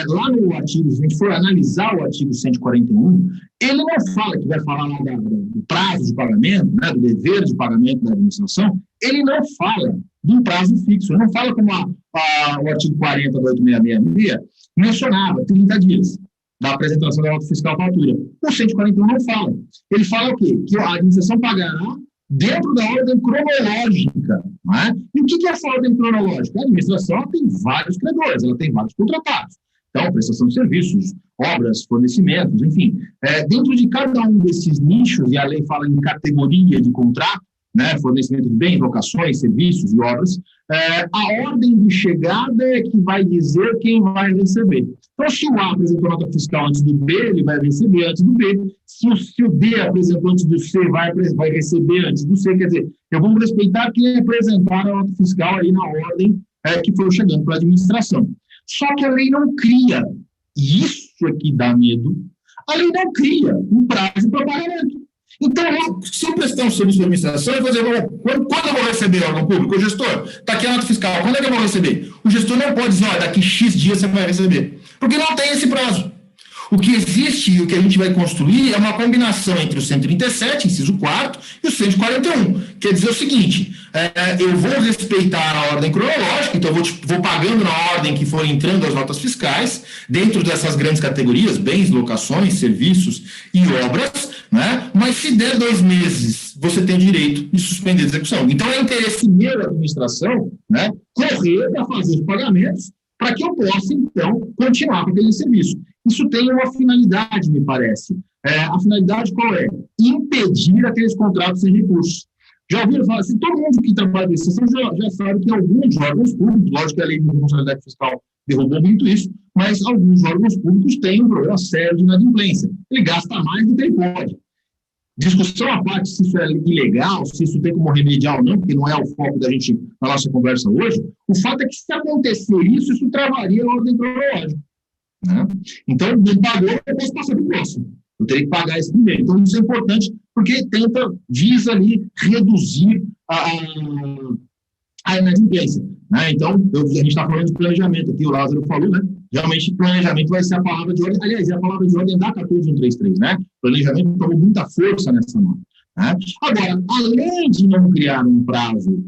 Speaker 4: lá no artigo, se a gente for analisar o artigo 141, ele não fala, que vai falar lá do prazo de pagamento, né, do dever de pagamento da administração, ele não fala de um prazo fixo, ele não fala como o artigo 40 da 8666 mencionava 30 dias da apresentação da nota fiscal à fatura. O 141 não fala. Ele fala o quê? Que a administração pagará dentro da ordem cronológica. Não é? E o que é essa ordem cronológica? A administração tem vários credores, ela tem vários contratados. Então, prestação de serviços, obras, fornecimentos, enfim. Dentro de cada um desses nichos, e a lei fala em categoria de contrato, né, fornecimento de bens, locações, serviços e obras, a ordem de chegada é que vai dizer quem vai receber. Então, se o A apresentou nota fiscal antes do B, ele vai receber antes do B. Se o D apresentou antes do C, vai receber antes do C. Quer dizer, eu vou respeitar quem apresentar a nota fiscal aí na ordem que for chegando para a administração. Só que a lei não cria, e isso é que dá medo, a lei não cria um prazo para pagamento. Então, se eu prestar um serviço de administração, eu vou dizer, quando eu vou receber órgão público? O gestor, está aqui a nota fiscal, quando é que eu vou receber? O gestor não pode dizer, daqui X dias você vai receber, porque não tem esse prazo. O que existe e o que a gente vai construir é uma combinação entre o 137, inciso 4, e o 141. Quer dizer o seguinte, eu vou respeitar a ordem cronológica, então eu vou pagando na ordem que for entrando as notas fiscais, dentro dessas grandes categorias, bens, locações, serviços e obras, né? Mas se der 2 meses, você tem o direito de suspender a execução. Então é interesse meu da administração, né, correr para fazer os pagamentos para que eu possa, então, continuar com aquele serviço. Isso tem uma finalidade, me parece. A finalidade qual é? Impedir aqueles contratos sem recursos. Já ouviram falar assim, todo mundo que trabalha em administração já sabe que alguns órgãos públicos, lógico que a lei de responsabilidade fiscal derrubou muito isso, mas alguns órgãos públicos têm um problema sério de inadimplência. Ele gasta mais do que ele pode. Discussão à parte se isso é ilegal, se isso tem como remediar ou não, porque não é o foco da gente na nossa conversa hoje. O fato é que se acontecer isso travaria a ordem cronológica. Né? Então, não pagou, eu posso passar para o próximo. Eu teria que pagar esse primeiro. Então, isso é importante, porque visa ali reduzir a inadimplência. Né? Então, a gente está falando de planejamento aqui, o Lázaro falou, né? Realmente, planejamento vai ser a palavra de ordem, aliás, é a palavra de ordem da 14133, né? Planejamento tomou muita força nessa norma. Né? Agora, além de não criar um prazo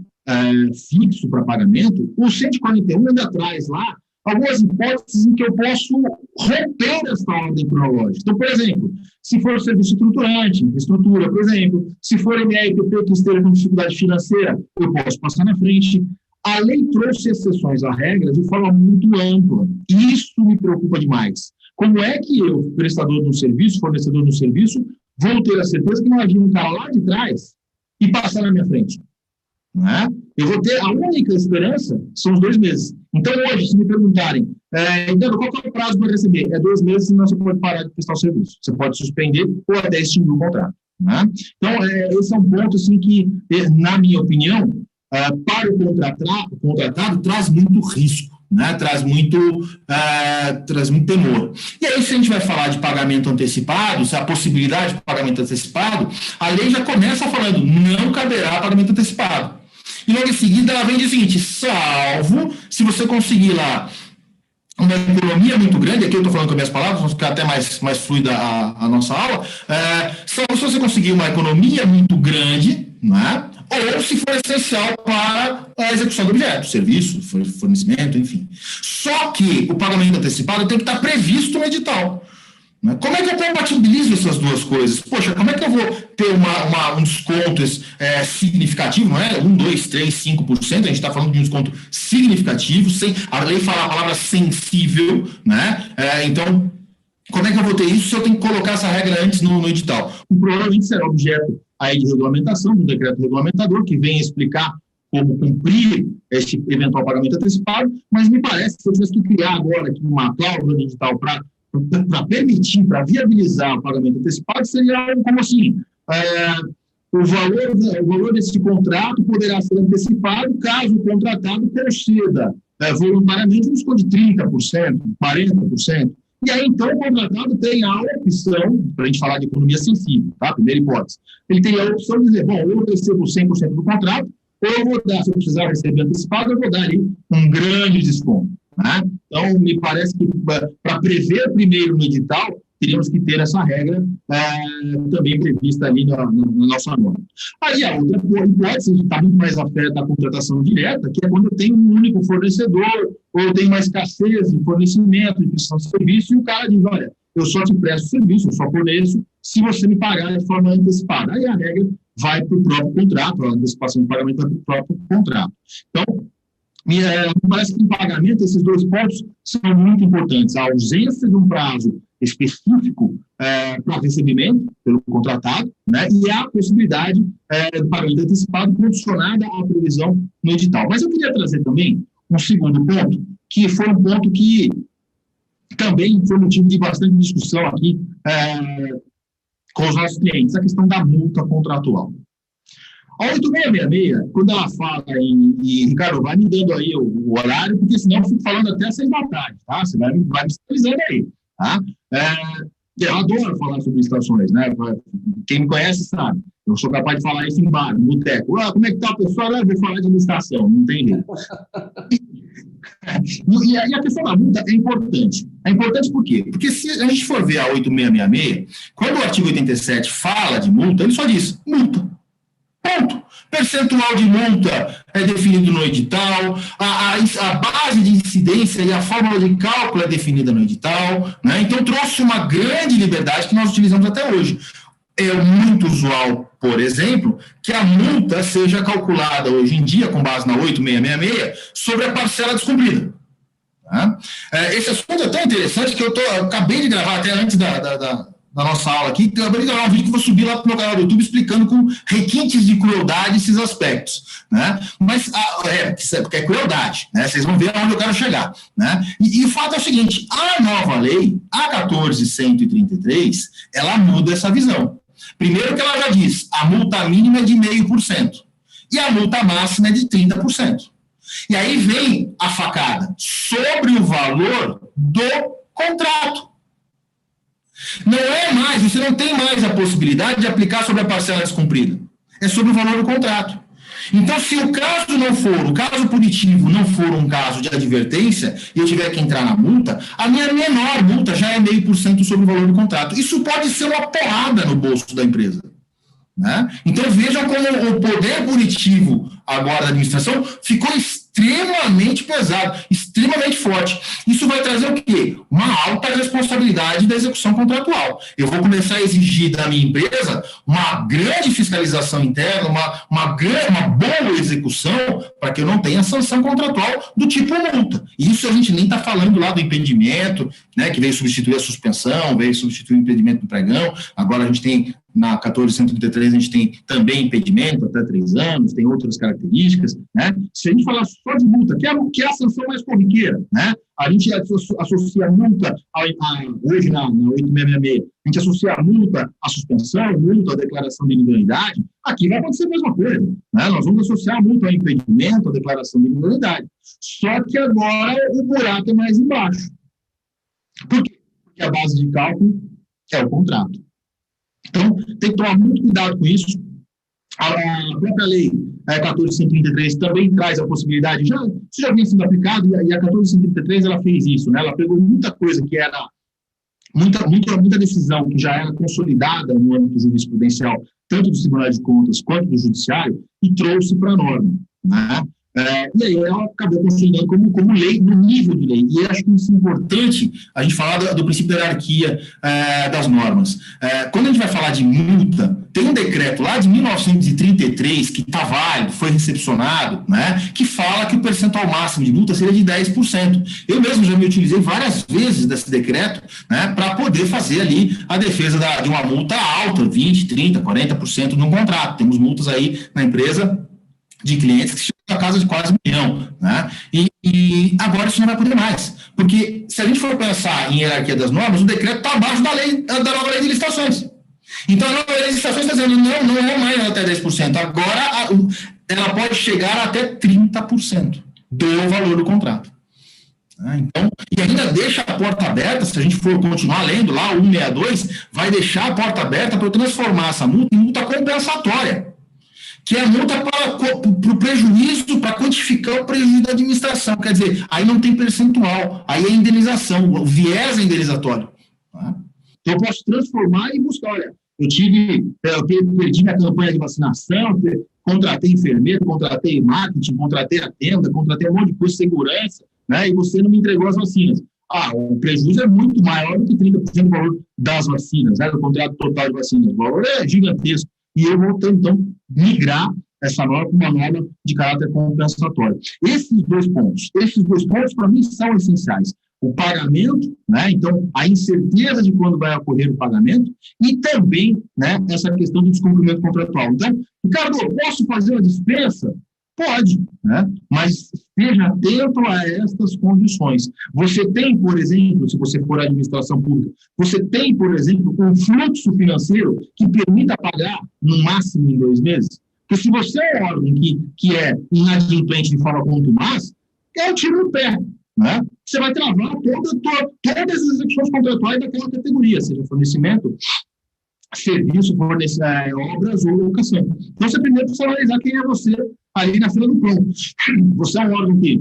Speaker 4: fixo para pagamento, o 141 ainda traz lá algumas hipóteses em que eu posso romper essa ordem cronológica. Então, por exemplo, se for serviço estruturante, infraestrutura, por exemplo, se for MRPP que esteja com dificuldade financeira, eu posso passar na frente. A lei trouxe exceções à regra de forma muito ampla. E isso me preocupa demais. Como é que eu, prestador de um serviço, fornecedor de um serviço, vou ter a certeza que não vai vir um cara lá de trás e passar na minha frente? Não é? Eu vou ter, a única esperança são os 2 meses. Então, hoje, se me perguntarem, então, qual é o prazo para receber? É 2 meses, senão você pode parar de prestar o serviço. Você pode suspender ou até extinguir o contrato. Né? Então, esse é um ponto assim, que, na minha opinião, para o contratado, traz muito risco, né? traz muito temor. E aí, se a gente vai falar de pagamento antecipado, se a possibilidade de pagamento antecipado, a lei já começa falando, não caberá pagamento antecipado. E logo em seguida ela vem dizer o seguinte, salvo se você conseguir lá uma economia muito grande, aqui eu estou falando com as minhas palavras, vamos ficar até mais fluida a nossa aula, salvo se você conseguir uma economia muito grande, né? Ou se for essencial para a execução do objeto, serviço, fornecimento, enfim. Só que o pagamento antecipado tem que estar previsto no edital. Né? Como é que eu compatibilizo essas duas coisas? Poxa, como é que eu vou ter um desconto significativo, não é? 1, 2, 3, 5%, a gente está falando de um desconto significativo, a lei fala a palavra sensível, né? Então, como é que eu vou ter isso se eu tenho que colocar essa regra antes no edital? Provavelmente será objeto aí de regulamentação, do decreto regulamentador, que vem explicar como cumprir este eventual pagamento antecipado, mas me parece que se eu tivesse que criar agora aqui uma cláusula no edital para permitir, para viabilizar o pagamento antecipado, seria algo como assim, o valor desse contrato poderá ser antecipado caso o contratado conceda voluntariamente um desconto de 30%, 40%. E aí, então, o contratado tem a opção, para a gente falar de economia sensível, tá? Primeira hipótese. Ele tem a opção de dizer, bom, eu recebo 100% do contrato, ou eu vou dar, se eu precisar receber antecipado, eu vou dar ali um grande desconto. Né? Então, me parece que para prever primeiro no edital, teríamos que ter essa regra também prevista ali na nossa norma. Aí a outra hipótese está muito mais afeta da contratação direta, que é quando eu tenho um único fornecedor, ou eu tenho uma escassez de fornecimento, de prestação de serviço, e o cara diz, olha, eu só te presto serviço, eu só forneço, se você me pagar de forma antecipada. Aí a regra vai para o próprio contrato, a antecipação de pagamento vai para o próprio contrato. Então, me parece que em pagamento esses dois pontos são muito importantes. A ausência de um prazo específico para recebimento pelo contratado, né, e a possibilidade do pagamento antecipado condicionada à previsão no edital. Mas eu queria trazer também um segundo ponto, que foi um ponto que também foi motivo de bastante discussão aqui com os nossos clientes, a questão da multa contratual. A 8666, quando ela fala e Ricardo, vai me dando aí o horário, porque senão eu fico falando até às 6 da tarde, tá? Você vai me fiscalizando aí, tá? Eu adoro falar sobre licitações, né? Quem me conhece sabe. Eu sou capaz de falar isso em bar, no boteco. Como é que tá, pessoal? Eu vou falar de licitação, não tem jeito. E a questão da multa é importante. É importante por quê? Porque se a gente for ver a 8666, quando o artigo 87 fala de multa, ele só diz multa. Ponto. Percentual de multa é definido no edital, a base de incidência e a fórmula de cálculo é definida no edital, né? Então trouxe uma grande liberdade que nós utilizamos até hoje. É muito usual, por exemplo, que a multa seja calculada hoje em dia, com base na 8666, sobre a parcela descumprida. Tá? Esse assunto é tão interessante que eu acabei de gravar até antes da nossa aula aqui, acabei de gravar um vídeo que eu vou subir lá para o meu canal do YouTube explicando com requintes de crueldade esses aspectos, né? Mas, porque é crueldade, né? Vocês vão ver aonde eu quero chegar, né? E o fato é o seguinte, a nova lei, a 14.133, ela muda essa visão. Primeiro que ela já diz, a multa mínima é de 0,5% e a multa máxima é de 30%. E aí vem a facada sobre o valor do contrato. Não é mais, você não tem mais a possibilidade de aplicar sobre a parcela descumprida. É sobre o valor do contrato. Então, se o caso punitivo não for um caso de advertência e eu tiver que entrar na multa, a minha menor multa já é 0,5% sobre o valor do contrato. Isso pode ser uma porrada no bolso da empresa. Né? Então, vejam como o poder punitivo agora da administração ficou extremamente pesado, extremamente forte. Isso vai trazer o quê? Uma alta responsabilidade da execução contratual. Eu vou começar a exigir da minha empresa uma grande fiscalização interna, uma boa execução, para que eu não tenha sanção contratual do tipo multa. Isso a gente nem está falando lá do impedimento, né, que veio substituir a suspensão, veio substituir o impedimento do pregão. Agora a gente tem, na 14.133, a gente tem também impedimento até 3 anos, tem outras características, né? Se a gente falar só de multa, que é a sanção mais corriqueira, né? A gente associa a multa, hoje na 8666, a gente associa a multa à suspensão, multa à declaração de ilegalidade. Aqui vai acontecer a mesma coisa, né? Nós vamos associar a multa ao impedimento, à declaração de ilegalidade. Só que agora o buraco é mais embaixo. Por quê? Porque a base de cálculo é o contrato. Então, tem que tomar muito cuidado com isso. A própria lei 14.133 também traz a possibilidade, isso já vinha sendo aplicado, e a 14.133 ela fez isso, né? Ela pegou muita coisa que era, muita decisão que já era consolidada no âmbito jurisprudencial, tanto dos tribunais de contas quanto do judiciário, e trouxe para a norma, né? E aí ela acabou consolidando como lei, no nível de lei. E acho que isso é importante a gente falar do princípio da hierarquia das normas. Quando a gente vai falar de multa, tem um decreto lá de 1933 que está válido, foi recepcionado, né, que fala que o percentual máximo de multa seria de 10%. Eu mesmo já me utilizei várias vezes desse decreto, né, para poder fazer ali a defesa de uma multa alta, 20%, 30%, 40% no contrato. Temos multas aí na empresa de clientes que chegam a casa de quase 1 milhão, né? E agora isso não vai poder mais, porque se a gente for pensar em hierarquia das normas, o decreto está abaixo da nova lei de licitações. Então a nova lei de licitações está dizendo, não é mais até 10%, agora ela pode chegar até 30% do valor do contrato. Então, e ainda deixa a porta aberta, se a gente for continuar lendo lá, o 162, vai deixar a porta aberta para transformar essa multa em multa compensatória, que é a multa para o prejuízo, para quantificar o prejuízo da administração. Quer dizer, aí não tem percentual, aí é indenização, o viés é indenizatório. Tá? Então, eu posso transformar e buscar, olha, eu perdi minha campanha de vacinação, contratei enfermeiro, contratei marketing, contratei a tenda, contratei um monte de coisa de segurança, né, e você não me entregou as vacinas. O prejuízo é muito maior do que 30% do valor das vacinas, né, do contrato total de vacinas. O valor é gigantesco. E eu vou, então, migrar essa norma para uma norma de caráter compensatório. Esses dois pontos, para mim, são essenciais. O pagamento, né? Então, a incerteza de quando vai ocorrer o pagamento e também, né, essa questão do descumprimento contratual. Então, Ricardo, posso fazer uma dispensa? Pode, né? Mas esteja atento a estas condições. Você tem, por exemplo, se você for administração pública, você tem, por exemplo, um fluxo financeiro que permita pagar no máximo em 2 meses? Porque se você é um órgão que é inadimplente de forma contumaz, é um tiro no pé, né? Você vai travar todas as execuções contratuais daquela categoria, seja fornecimento, serviço, obras ou locação. Então, você primeiro precisa analisar quem é você ali na fila do pão. Você é um órgão que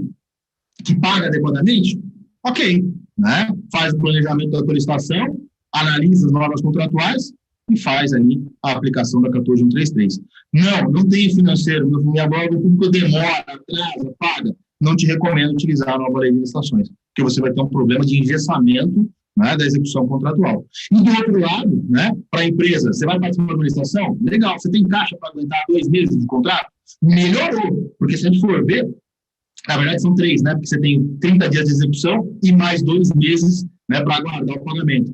Speaker 4: paga adequadamente? Ok, né? Faz o planejamento da licitação, analisa as normas contratuais e faz ali a aplicação da 14133. Não tem financeiro, minha órgão público demora, atrasa, paga. Não te recomendo utilizar a nova lei de licitações, porque você vai ter um problema de engessamento, né, da execução contratual. E do outro lado, né, para a empresa, você vai participar de uma licitação? Legal, você tem caixa para aguentar 2 meses de contrato? Melhorou, porque se a gente for ver, na verdade são 3, né, porque você tem 30 dias de execução e mais 2 meses, né, para aguardar o pagamento.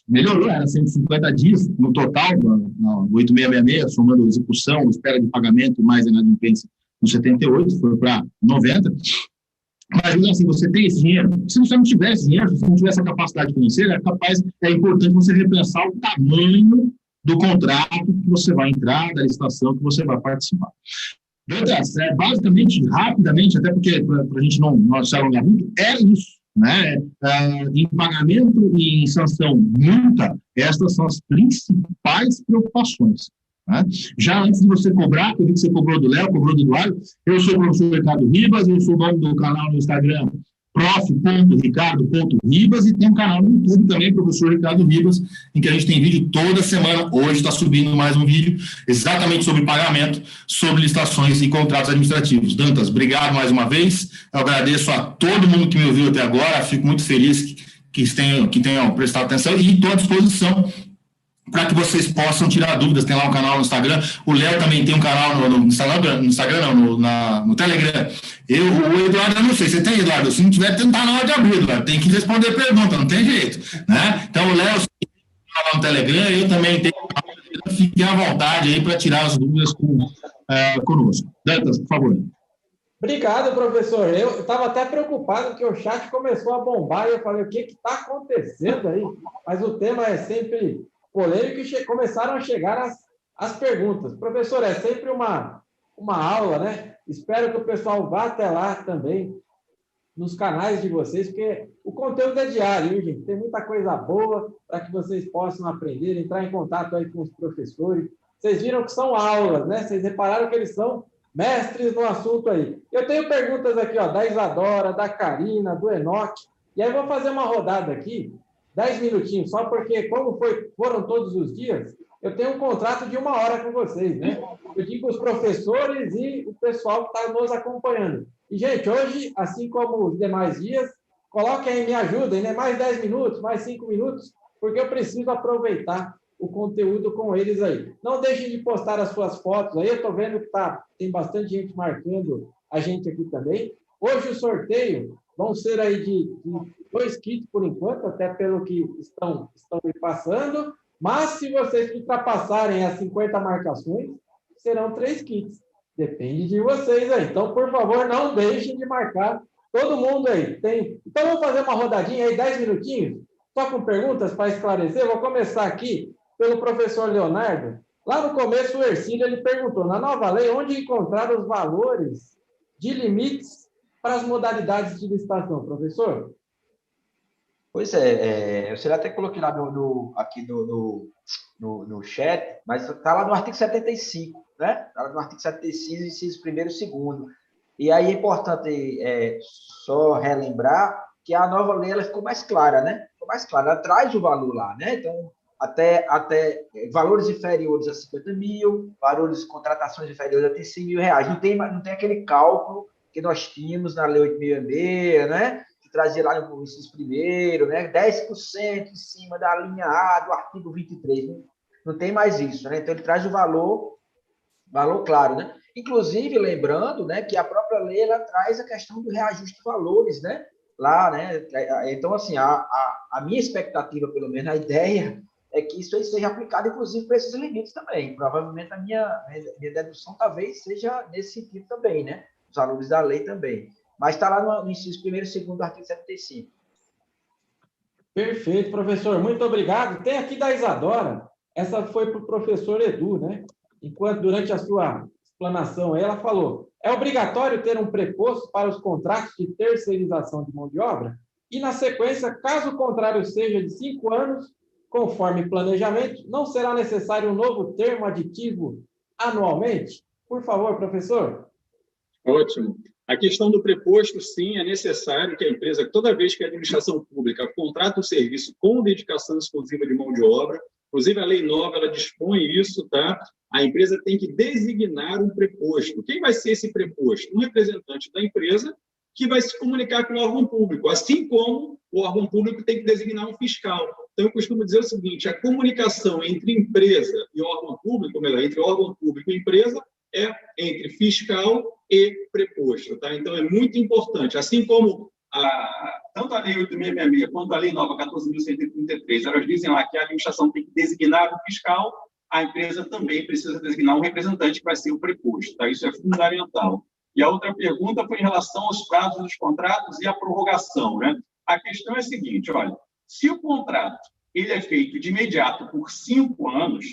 Speaker 4: Melhorou, era 150 dias no total, na 8666, somando execução, espera de pagamento mais inadimplência no 78, foi para 90. Mas, assim, você tem esse dinheiro. Se você não tiver esse dinheiro, se você não tiver essa capacidade financeira, é importante você repensar o tamanho do contrato que você vai entrar, da licitação que você vai participar. Basicamente, rapidamente, até porque para a gente não se alongar muito, é isso, né? Em pagamento e em sanção multa, estas são as principais preocupações. Né? Já antes de você cobrar, eu vi que você cobrou do Léo, cobrou do Eduardo, eu sou o professor Ricardo Ribas, eu sou dono do canal no Instagram prof.ricardo.ribas e tem um canal no YouTube também, professor Ricardo Ribas, em que a gente tem vídeo toda semana. Hoje está subindo mais um vídeo exatamente sobre pagamento, sobre licitações e contratos administrativos. Dantas, obrigado mais uma vez, eu agradeço a todo mundo que me ouviu até agora, fico muito feliz que tenham prestado atenção e estou à disposição para que vocês possam tirar dúvidas. Tem lá um canal no Instagram, o Léo também tem um canal no Telegram. O Eduardo, eu não sei, você tem, Eduardo? Se não tiver, não está na hora de abrir, Eduardo, tem que responder pergunta, não tem jeito, né? Então, o Léo tem lá no Telegram, eu também tenho um canal, fique à vontade aí para tirar as dúvidas conosco. Dantas, por favor.
Speaker 1: Obrigado, professor. Eu estava até preocupado porque o chat começou a bombar e eu falei, o que está acontecendo aí? Mas o tema é sempre polêmico e começaram a chegar as perguntas. Professor, é sempre uma aula, né? Espero que o pessoal vá até lá também, nos canais de vocês, porque o conteúdo é diário, viu, gente? Tem muita coisa boa para que vocês possam aprender, entrar em contato aí com os professores. Vocês viram que são aulas, né? Vocês repararam que eles são mestres no assunto aí. Eu tenho perguntas aqui, ó, da Isadora, da Karina, do Enoque, e aí vou fazer uma rodada aqui, 10 minutinhos, só porque, como foram todos os dias, eu tenho um contrato de 1 hora com vocês, né? Eu digo os professores e o pessoal que está nos acompanhando. E, gente, hoje, assim como os demais dias, coloquem aí, me ajudem, né? Mais 10 minutos, mais 5 minutos, porque eu preciso aproveitar o conteúdo com eles aí. Não deixem de postar as suas fotos aí, eu estou vendo que tem bastante gente marcando a gente aqui também. Hoje o sorteio vão ser aí de 2 kits por enquanto, até pelo que estão me passando, mas se vocês ultrapassarem as 50 marcações, serão 3 kits. Depende de vocês aí. Então, por favor, não deixem de marcar todo mundo aí. Então, vamos fazer uma rodadinha aí, 10 minutinhos, só com perguntas para esclarecer. Vou começar aqui pelo professor Leonardo. Lá no começo, o Ercílio, ele perguntou, na nova lei, onde encontrar os valores de limites para as modalidades de licitação, professor?
Speaker 2: Pois é, eu até coloquei lá aqui no chat, mas está lá no artigo 75, né? Está lá no artigo 75, inciso 1º e 2º. E aí é importante só relembrar que a nova lei ela ficou mais clara, né? Ficou mais clara, ela traz o valor lá, né? Então, até valores inferiores a 50 mil, valores de contratações inferiores a 100 mil reais. Não tem aquele cálculo que nós tínhamos na Lei 8.666, né? Que trazia lá no inciso 1º, né? 10% em cima da linha A do artigo 23. Não tem mais isso, né? Então, ele traz o valor claro, né? Inclusive, lembrando, né, que a própria lei ela traz a questão do reajuste de valores, né? Lá, né? Então, assim, a minha expectativa, pelo menos, a ideia é que isso aí seja aplicado, inclusive, para esses limites também. Provavelmente a minha dedução talvez seja nesse sentido também, né? Os valores da lei também. Mas está lá no inciso 1º e 2º do artigo 75.
Speaker 1: Perfeito, professor. Muito obrigado. Tem aqui da Isadora. Essa foi para o professor Edu, né? Enquanto, durante a sua explanação, ela falou, é obrigatório ter um preposto para os contratos de terceirização de mão de obra? E, na sequência, caso o contrário seja de 5 anos, conforme planejamento, não será necessário um novo termo aditivo anualmente? Por favor, professor.
Speaker 3: Ótimo. A questão do preposto, sim, é necessário que a empresa, toda vez que a administração pública contrata um serviço com dedicação exclusiva de mão de obra, inclusive a lei nova, ela dispõe isso, tá? A empresa tem que designar um preposto. Quem vai ser esse preposto? Um representante da empresa que vai se comunicar com o órgão público, assim como o órgão público tem que designar um fiscal. Então, eu costumo dizer o seguinte, a comunicação entre empresa e órgão público, melhor, entre órgão público e empresa, é entre fiscal e preposto, tá? Então, é muito importante, assim como tanto a Lei 8.666 quanto a Lei Nova 14.133, elas dizem lá que a administração tem que designar o fiscal, a empresa também precisa designar um representante que vai ser o preposto, tá? Isso é fundamental. E a outra pergunta foi em relação aos prazos dos contratos e a prorrogação, né? A questão é a seguinte, olha, se o contrato ele é feito de imediato por 5 anos,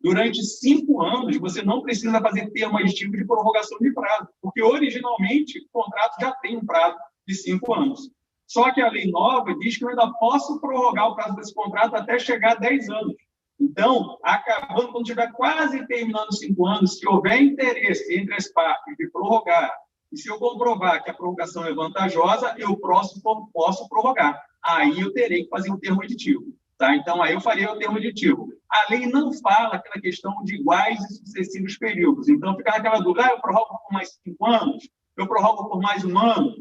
Speaker 3: durante 5 anos você não precisa fazer termo aditivo de prorrogação de prazo, porque originalmente o contrato já tem um prazo de 5 anos. Só que a lei nova diz que eu ainda posso prorrogar o prazo desse contrato até chegar a 10 anos. Então, acabando, quando estiver quase terminando 5 anos, se houver interesse entre as partes de prorrogar, e se eu comprovar que a prorrogação é vantajosa, eu posso prorrogar. Aí eu terei que fazer um termo aditivo. Tá? Então, aí eu faria o termo aditivo. A lei não fala aquela questão de iguais e sucessivos períodos. Então, fica naquela dúvida, eu prorrogo por mais 5 anos? Eu prorrogo por mais 1 ano?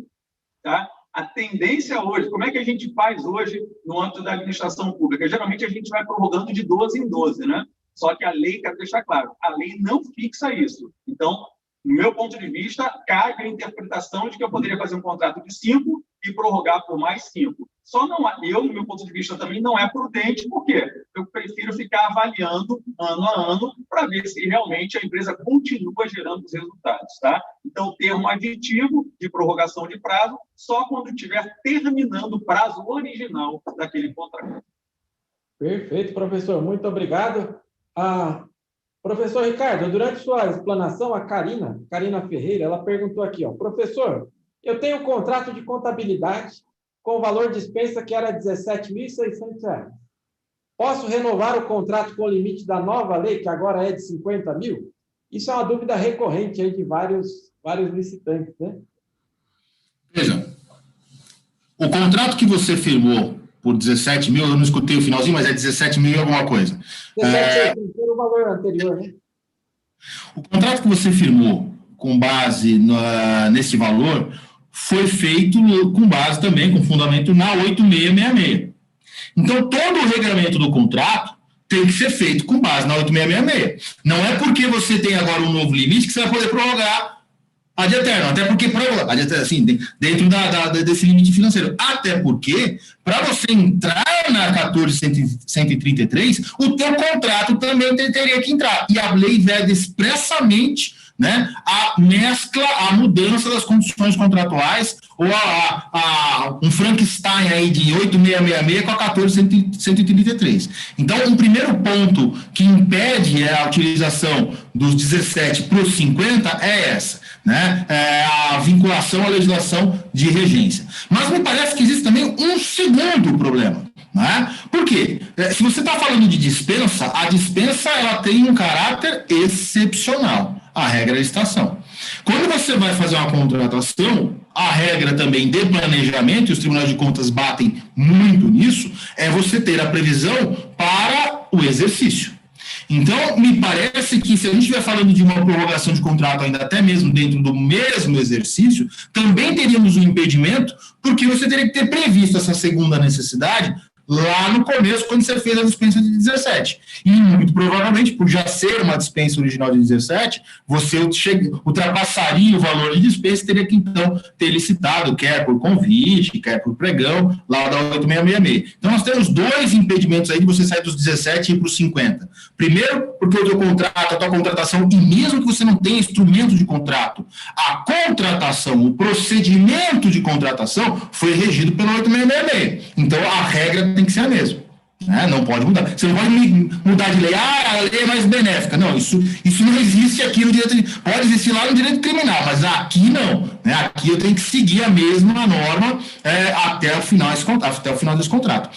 Speaker 3: Tá? A tendência hoje, como é que a gente faz hoje no âmbito da administração pública? Geralmente, a gente vai prorrogando de 12 em 12, né? Só que a lei, quero deixar claro, a lei não fixa isso. Então, no meu ponto de vista, cabe a interpretação de que eu poderia fazer um contrato de 5 e prorrogar por mais 5. Só não, no meu ponto de vista, também não é prudente, porque eu prefiro ficar avaliando ano a ano para ver se realmente a empresa continua gerando os resultados, tá? Então, termo aditivo de prorrogação de prazo só quando estiver terminando o prazo original daquele contrato.
Speaker 1: Perfeito, professor. Muito obrigado. Professor Ricardo, durante sua explanação, a Karina Ferreira, ela perguntou aqui, ó, professor, eu tenho um contrato de contabilidade com valor de dispensa que era R$ 17.600. Posso renovar o contrato com o limite da nova lei, que agora é de 50 mil? Isso é uma dúvida recorrente aí de vários licitantes, né?
Speaker 4: Veja, o contrato que você firmou por 17 mil, eu não escutei o finalzinho, mas é 17 mil e alguma coisa.
Speaker 1: 17 mil o valor anterior, né?
Speaker 4: O contrato que você firmou com base nesse valor foi feito com base também, com fundamento na 8666. Então, todo o regramento do contrato tem que ser feito com base na 8666. Não é porque você tem agora um novo limite que você vai poder prorrogar ad eterno, até porque, assim, dentro desse limite financeiro. Até porque, para você entrar na 14.133, o teu contrato também teria que entrar. E a lei veda expressamente, né, a mescla, a mudança das condições contratuais, ou um Frankenstein aí de 8666 com a 14.133. Então, um primeiro ponto que impede a utilização dos 17 para os 50 é essa, né? A vinculação à legislação de regência. Mas me parece que existe também um segundo problema. Né? Por quê? Se você está falando de dispensa, a dispensa ela tem um caráter excepcional. A regra é a licitação. Quando você vai fazer uma contratação, a regra também de planejamento, e os tribunais de contas batem muito nisso, é você ter a previsão para o exercício. Então, me parece que se a gente estiver falando de uma prorrogação de contrato ainda até mesmo dentro do mesmo exercício, também teríamos um impedimento, porque você teria que ter previsto essa segunda necessidade lá no começo, quando você fez a dispensa de 17. E, muito provavelmente, por já ser uma dispensa original de 17, você ultrapassaria o valor de dispensa e teria que, então, ter licitado, quer por convite, quer por pregão, lá da 8666. Então, nós temos dois impedimentos aí de você sair dos 17 e ir para os 50. Primeiro, porque o teu contrato, a tua contratação, e mesmo que você não tenha instrumento de contrato, a contratação, o procedimento de contratação foi regido pelo 8666. Então, a regra tem que ser a mesma. Né? Não pode mudar. Você não pode mudar de lei. A lei é mais benéfica. Não, isso não existe aqui no direito. Pode existir lá no direito criminal, mas aqui não. Né? Aqui eu tenho que seguir a mesma norma até o final desse contrato.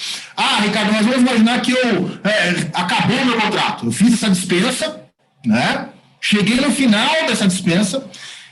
Speaker 4: Ricardo, mas vamos imaginar que acabou o meu contrato. Eu fiz essa dispensa, né? Cheguei no final dessa dispensa,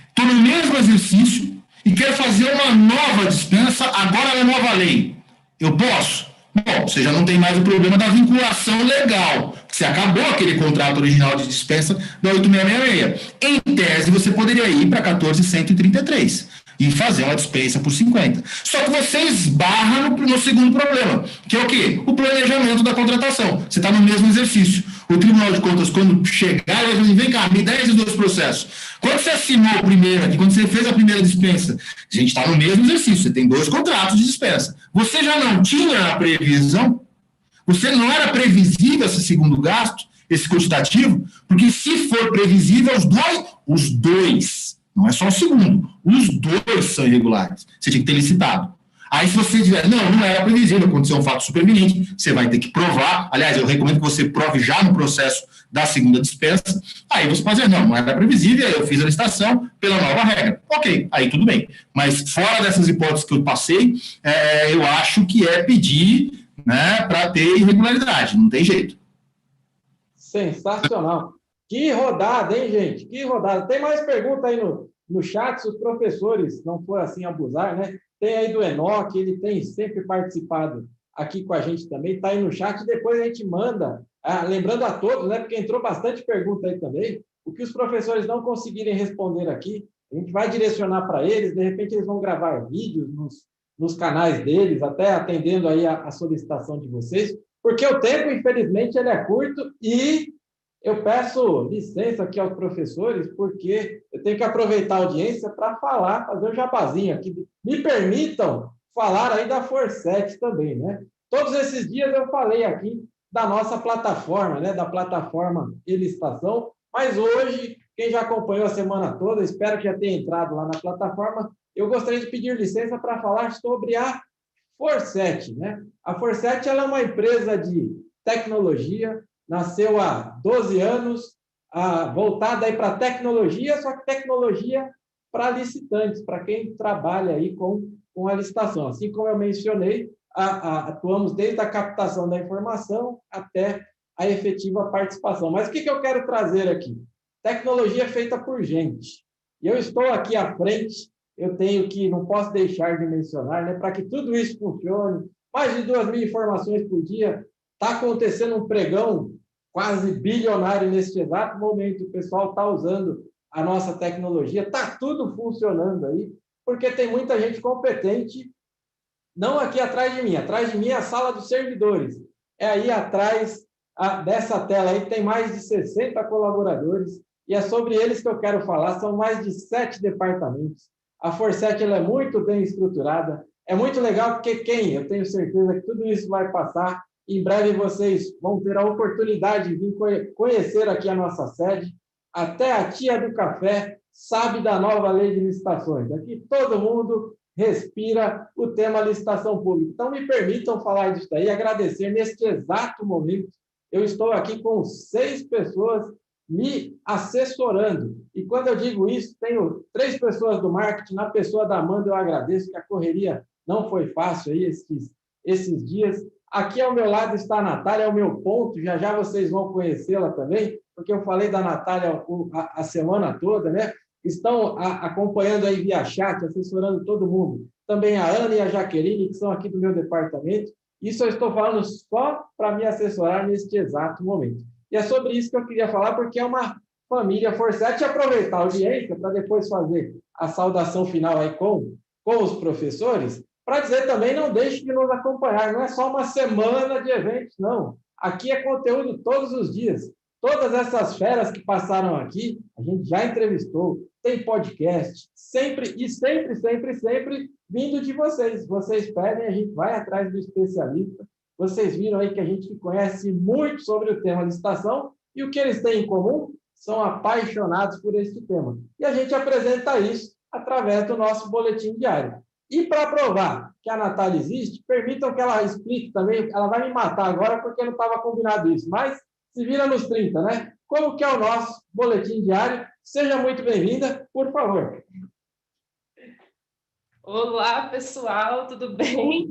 Speaker 4: estou no mesmo exercício e quero fazer uma nova dispensa agora na nova lei. Eu posso? Bom, você já não tem mais o problema da vinculação legal. Você acabou aquele contrato original de dispensa da 8666. Em tese, você poderia ir para 14.133 e fazer uma dispensa por 50. Só que você esbarra no segundo problema, que é o quê? O planejamento da contratação. Você está no mesmo exercício. O Tribunal de Contas, quando chegar, vai dizer, vem cá, me dá esses dois processos. Quando você assinou o primeiro aqui, quando você fez a primeira dispensa, a gente está no mesmo exercício, você tem dois contratos de dispensa. Você já não tinha a previsão? Você não era previsível esse segundo gasto, esse quantitativo? Porque se for previsível, os dois, não é só o segundo, os dois são irregulares. Você tinha que ter licitado. Aí, se você tiver, não era previsível, aconteceu um fato superveniente, você vai ter que provar. Aliás, eu recomendo que você prove já no processo da segunda dispensa. Aí você pode dizer, não era previsível, eu fiz a licitação pela nova regra. Ok, aí tudo bem. Mas fora dessas hipóteses que eu passei, eu acho que é pedir, né, para ter irregularidade, não tem jeito.
Speaker 1: Sensacional. Que rodada, hein, gente? Que rodada. Tem mais pergunta aí no chat, se os professores não for assim abusar, né? Tem aí do Enoque, ele tem sempre participado aqui com a gente também, está aí no chat, depois a gente manda, lembrando a todos, né, porque entrou bastante pergunta aí também, o que os professores não conseguirem responder aqui, a gente vai direcionar para eles, de repente eles vão gravar vídeos nos canais deles, até atendendo aí a solicitação de vocês, porque o tempo, infelizmente, ele é curto e eu peço licença aqui aos professores, porque eu tenho que aproveitar a audiência para falar, fazer um jabazinho aqui. Me permitam falar aí da Forset também, né? Todos esses dias eu falei aqui da nossa plataforma, né? Da plataforma e-licitação, mas hoje, quem já acompanhou a semana toda, espero que já tenha entrado lá na plataforma, eu gostaria de pedir licença para falar sobre a Forset, né? A Forset, ela é uma empresa de tecnologia, nasceu há 12 anos, voltada aí para tecnologia, só que tecnologia para licitantes, para quem trabalha aí com a licitação. Assim como eu mencionei, atuamos desde a captação da informação até a efetiva participação. Mas o que eu quero trazer aqui? Tecnologia feita por gente. E eu estou aqui à frente, eu tenho que, não posso deixar de mencionar, né, para que tudo isso funcione, mais de 2.000 informações por dia. Está acontecendo um pregão quase bilionário neste exato momento. O pessoal está usando a nossa tecnologia, está tudo funcionando aí, porque tem muita gente competente, não aqui atrás de mim é a sala dos servidores. É aí atrás dessa tela aí, tem mais de 60 colaboradores, e é sobre eles que eu quero falar. São mais de 7 departamentos. A Forset ela é muito bem estruturada, é muito legal, porque eu tenho certeza que tudo isso vai passar. Em breve vocês vão ter a oportunidade de vir conhecer aqui a nossa sede. Até a tia do café sabe da nova lei de licitações. Aqui todo mundo respira o tema licitação pública. Então, me permitam falar disso daí, agradecer neste exato momento. Eu estou aqui com 6 pessoas me assessorando. E quando eu digo isso, tenho 3 pessoas do marketing. Na pessoa da Amanda, eu agradeço, que a correria não foi fácil aí esses dias. Aqui ao meu lado está a Natália, é o meu ponto. Já já vocês vão conhecê-la também, porque eu falei da Natália a semana toda, né? Estão acompanhando aí via chat, assessorando todo mundo. Também a Ana e a Jaqueline, que são aqui do meu departamento. Isso eu estou falando só para me assessorar neste exato momento. E é sobre isso que eu queria falar, porque é uma família Forset. E aproveitar a audiência para depois fazer a saudação final aí com os professores, para dizer também, não deixe de nos acompanhar. Não é só uma semana de eventos, não. Aqui é conteúdo todos os dias. Todas essas feras que passaram aqui, a gente já entrevistou, tem podcast, sempre vindo de vocês. Vocês pedem, a gente vai atrás do especialista. Vocês viram aí que a gente conhece muito sobre o tema licitação, e o que eles têm em comum? São apaixonados por este tema. E a gente apresenta isso através do nosso boletim diário. E para provar que a Natália existe, permitam que ela explique também. Ela vai me matar agora porque não estava combinado isso, mas se vira nos 30, né? Como que é o nosso boletim diário? Seja muito bem-vinda, por favor.
Speaker 5: Olá, pessoal, tudo bem?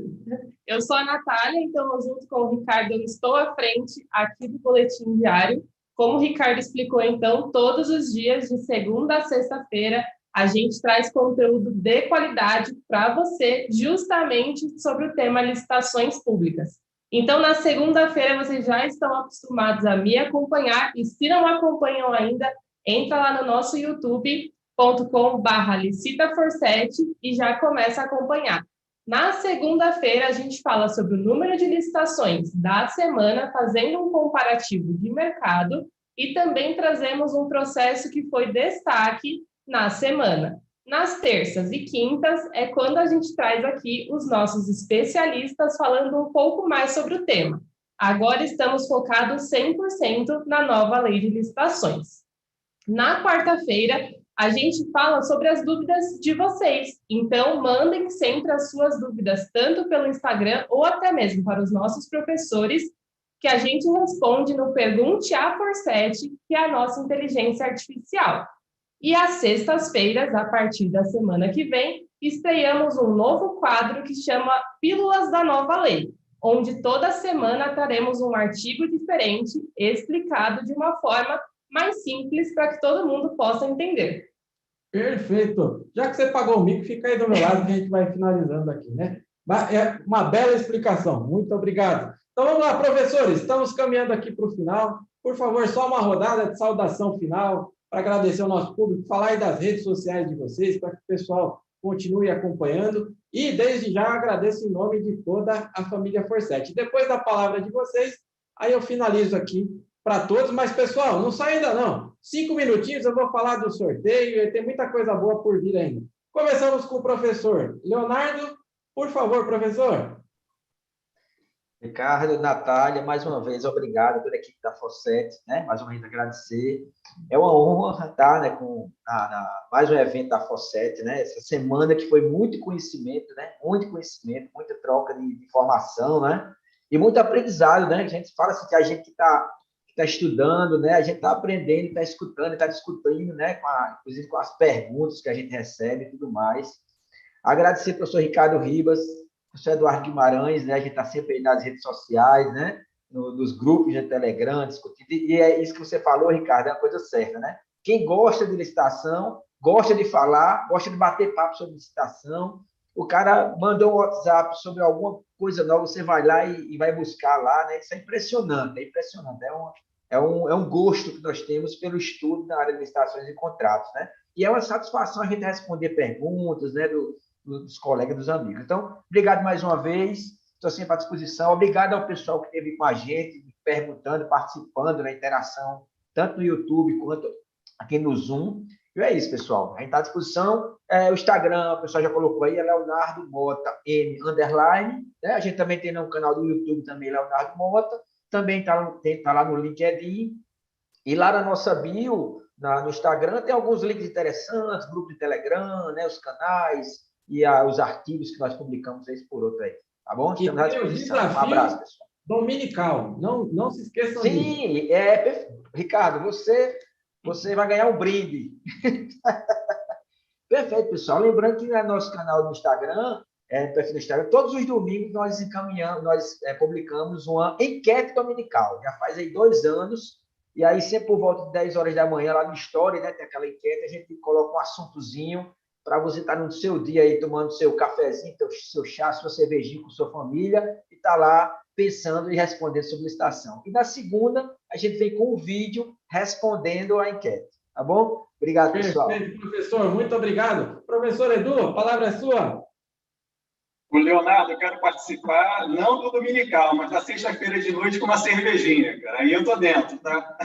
Speaker 5: Eu sou a Natália, então, junto com o Ricardo, eu estou à frente aqui do boletim diário. Como o Ricardo explicou, então, todos os dias, de segunda a sexta-feira, a gente traz conteúdo de qualidade para você, justamente sobre o tema licitações públicas. Então, na segunda-feira, vocês já estão acostumados a me acompanhar, e se não acompanham ainda, entra lá no nosso youtube.com/licitaforset e já começa a acompanhar. Na segunda-feira, a gente fala sobre o número de licitações da semana, fazendo um comparativo de mercado, e também trazemos um processo que foi destaque na semana. Nas terças e quintas é quando a gente traz aqui os nossos especialistas falando um pouco mais sobre o tema. Agora estamos focados 100% na nova lei de licitações. Na quarta-feira, a gente fala sobre as dúvidas de vocês. Então, mandem sempre as suas dúvidas, tanto pelo Instagram ou até mesmo para os nossos professores, que a gente responde no Pergunte à Forset, que é a nossa inteligência artificial. E às sextas-feiras, a partir da semana que vem, estreamos um novo quadro que chama Pílulas da Nova Lei, onde toda semana traremos um artigo diferente, explicado de uma forma mais simples para que todo mundo possa entender.
Speaker 1: Perfeito. Já que você pagou o mico, fica aí do meu lado que a gente vai finalizando aqui, né? É uma bela explicação. Muito obrigado. Então, vamos lá, professores. Estamos caminhando aqui para o final. Por favor, só uma rodada de saudação final, para agradecer ao nosso público, falar aí das redes sociais de vocês, para que o pessoal continue acompanhando. E, desde já, agradeço em nome de toda a família Forset. Depois da palavra de vocês, aí eu finalizo aqui para todos. Mas, pessoal, não sai ainda não. 5 minutinhos, eu vou falar do sorteio, e tem muita coisa boa por vir ainda. Começamos com o professor Leonardo. Por favor, professor.
Speaker 2: Ricardo, Natália, mais uma vez, obrigado pela equipe da Forset, né? Mais uma vez agradecer. É uma honra estar, né, com mais um evento da Forset, né? Essa semana que foi muito conhecimento, né? Muito conhecimento, muita troca de informação, né? E muito aprendizado, né? A gente fala assim que a gente que está estudando, né? A gente está aprendendo, está escutando, está discutindo, né? Inclusive com as perguntas que a gente recebe e tudo mais. Agradecer ao professor Ricardo Ribas, professor Eduardo Guimarães, né? A gente está sempre aí nas redes sociais, né? Nos grupos de Telegram, discutindo. E é isso que você falou, Ricardo, é uma coisa certa, né? Quem gosta de licitação, gosta de falar, gosta de bater papo sobre licitação, O cara mandou um WhatsApp sobre alguma coisa nova, você vai lá e vai buscar lá, né? Isso é impressionante, é impressionante. É um gosto que nós temos pelo estudo na área de licitações e contratos, né? E é uma satisfação a gente responder perguntas, né, dos colegas, dos amigos. Então, obrigado mais uma vez, estou sempre à disposição. Obrigado ao pessoal que esteve com a gente, perguntando, participando na interação, tanto no YouTube quanto aqui no Zoom. E é isso, pessoal. A gente está à disposição. O Instagram, o pessoal já colocou aí, é Leonardo Mota M _, né? A gente também tem no canal do YouTube também, Leonardo Mota. Também tá lá no LinkedIn. E lá na nossa bio, no Instagram, tem alguns links interessantes, grupo de Telegram, né? Os canais e os artigos que nós publicamos vez por outra aí. Tá bom? Estamos à disposição. Um abraço, pessoal.
Speaker 1: Dominical. Não se esqueçam disso.
Speaker 2: Sim, Ricardo, você vai ganhar um brinde. Perfeito, pessoal. Lembrando que no nosso canal do Instagram, perfil do Instagram, todos os domingos nós publicamos uma enquete dominical. Já faz aí 2 anos, e aí sempre por volta de 10 horas da manhã, lá no Story, né, tem aquela enquete, a gente coloca um assuntozinho para você estar no seu dia aí, tomando seu cafezinho, seu chá, sua cervejinha com sua família, e estar lá pensando e respondendo sobre licitação. E na segunda, a gente vem com um vídeo respondendo a enquete. Tá bom? Obrigado, pessoal.
Speaker 1: Perfeito, professor. Muito obrigado. Professor Edu, a palavra é sua.
Speaker 3: O Leonardo, eu quero participar, não do dominical, mas na sexta-feira de noite com uma cervejinha, cara. Aí eu tô dentro, tá?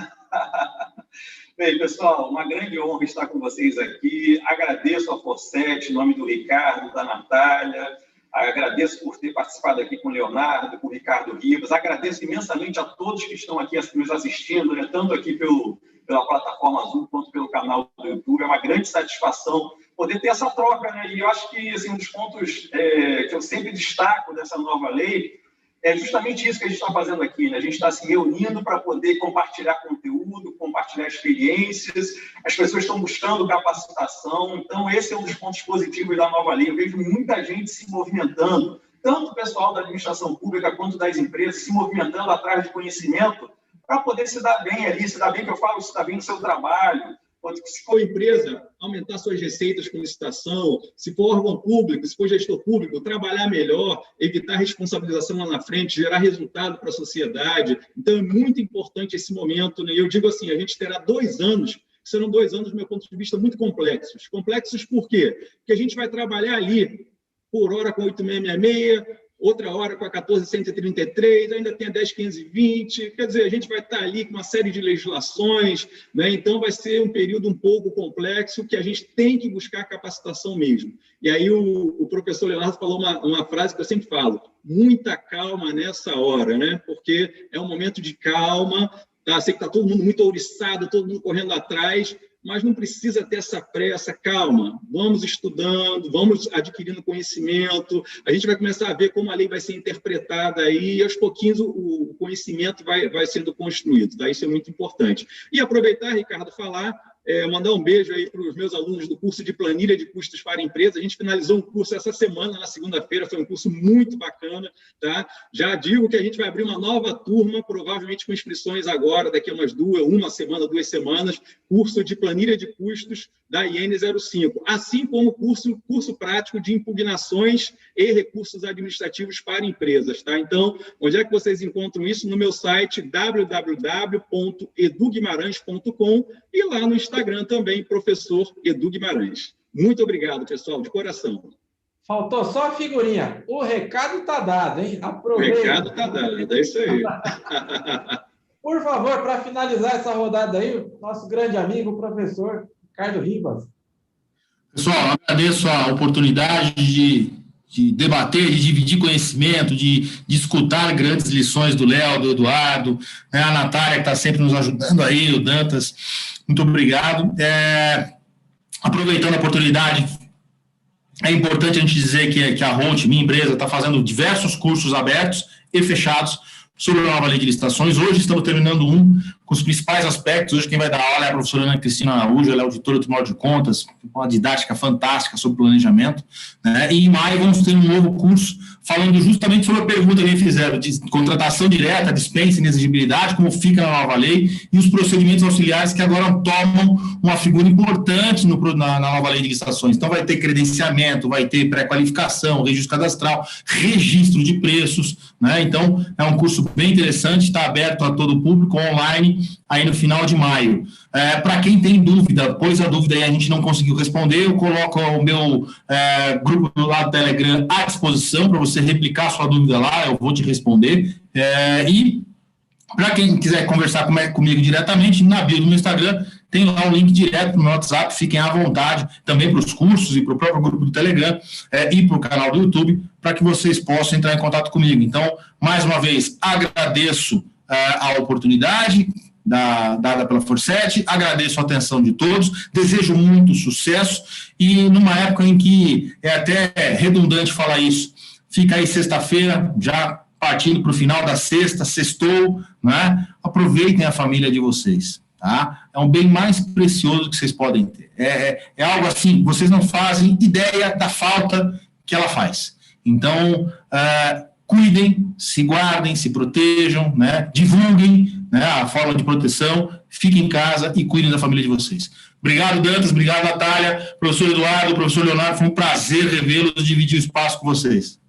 Speaker 3: Bem, pessoal, uma grande honra estar com vocês aqui. Agradeço a Forset, em nome do Ricardo, da Natália. Agradeço por ter participado aqui com o Leonardo, com o Ricardo Rivas. Agradeço imensamente a todos que estão aqui nos assistindo, né? Tanto aqui pela plataforma Zoom quanto pelo canal do YouTube. É uma grande satisfação poder ter essa troca, né? E eu acho que assim, um dos pontos que eu sempre destaco dessa nova lei é justamente isso que a gente está fazendo aqui, né? A gente está se reunindo para poder compartilhar conteúdo, compartilhar experiências, as pessoas estão buscando capacitação, então esse é um dos pontos positivos da nova lei. Eu vejo muita gente se movimentando, tanto o pessoal da administração pública quanto das empresas, se movimentando atrás de conhecimento para poder se dar bem ali, se dar bem, que eu falo, se dar bem no seu trabalho. Se for empresa, aumentar suas receitas com licitação, se for órgão público, se for gestor público, trabalhar melhor, evitar responsabilização lá na frente, gerar resultado para a sociedade. Então, é muito importante esse momento, né? Eu digo assim, a gente terá 2 anos, que serão 2 anos, do meu ponto de vista, muito complexos. Complexos por quê? Porque a gente vai trabalhar ali, por hora com 8666, outra hora com a 14.133, ainda tem a 10.520, quer dizer, a gente vai estar ali com uma série de legislações, né? Então vai ser um período um pouco complexo que a gente tem que buscar capacitação mesmo. E aí o professor Leonardo falou uma frase que eu sempre falo, muita calma nessa hora, né? Porque é um momento de calma, tá? Sei que está todo mundo muito ouriçado, todo mundo correndo atrás, mas não precisa ter essa pressa, calma, vamos estudando, vamos adquirindo conhecimento, a gente vai começar a ver como a lei vai ser interpretada aí, e aos pouquinhos o conhecimento vai sendo construído, tá? Isso é muito importante. E aproveitar, Ricardo, falar, mandar um beijo aí para os meus alunos do curso de Planilha de Custos para Empresas. A gente finalizou um curso essa semana, na segunda-feira, foi um curso muito bacana, tá? Já digo que a gente vai abrir uma nova turma, provavelmente com inscrições agora, daqui a uma semana, 2 semanas, curso de Planilha de Custos da IN05, assim como curso prático de impugnações e recursos administrativos para empresas, tá? Então, onde é que vocês encontram isso? No meu site www.eduguimarães.com e lá no Instagram também, professor Edu Guimarães. Muito obrigado, pessoal, de coração.
Speaker 1: Faltou só a figurinha. O recado está dado, hein? Aproveita.
Speaker 3: O recado está dado, é isso aí.
Speaker 1: Por favor, para finalizar essa rodada aí, o nosso grande amigo, o professor Ricardo Rivas.
Speaker 4: Pessoal, agradeço a oportunidade de debater, de dividir conhecimento, de escutar grandes lições do Léo, do Eduardo, né, a Natália, que está sempre nos ajudando aí, o Dantas. Muito obrigado. Aproveitando a oportunidade, é importante a gente dizer que a Holt, minha empresa, está fazendo diversos cursos abertos e fechados sobre a nova lei de licitações. Hoje estamos terminando um com com os principais aspectos. Hoje quem vai dar aula é a professora Ana Cristina Araújo, ela é auditora do Tribunal de Contas, uma didática fantástica sobre planejamento, né? E em maio vamos ter um novo curso falando justamente sobre a pergunta que me fizeram, de contratação direta, dispensa e inexigibilidade, como fica na nova lei, e os procedimentos auxiliares que agora tomam uma figura importante na nova lei de licitações. Então vai ter credenciamento, vai ter pré-qualificação, registro cadastral, registro de preços, né? Então é um curso bem interessante, está aberto a todo o público, online, aí no final de maio. Para quem tem dúvida, pois a dúvida aí a gente não conseguiu responder, eu coloco o meu grupo do lado do Telegram à disposição para você replicar a sua dúvida lá, eu vou te responder. E para quem quiser conversar comigo diretamente, na bio do meu Instagram, tem lá um link direto no meu WhatsApp, fiquem à vontade, também para os cursos e para o próprio grupo do Telegram e para o canal do YouTube, para que vocês possam entrar em contato comigo. Então, mais uma vez, agradeço a oportunidade dada pela Forset, agradeço a atenção de todos, desejo muito sucesso e numa época em que é até redundante falar isso, fica aí sexta-feira, já partindo para o final da sexta, sextou, né? Aproveitem a família de vocês, tá? É um bem mais precioso que vocês podem ter. É algo assim, vocês não fazem ideia da falta que ela faz. Então, cuidem, se guardem, se protejam, né? Divulguem, né, a forma de proteção, fiquem em casa e cuidem da família de vocês. Obrigado, Dantas, obrigado, Natália, professor Eduardo, professor Leonardo, foi um prazer revê-los e dividir o espaço com vocês.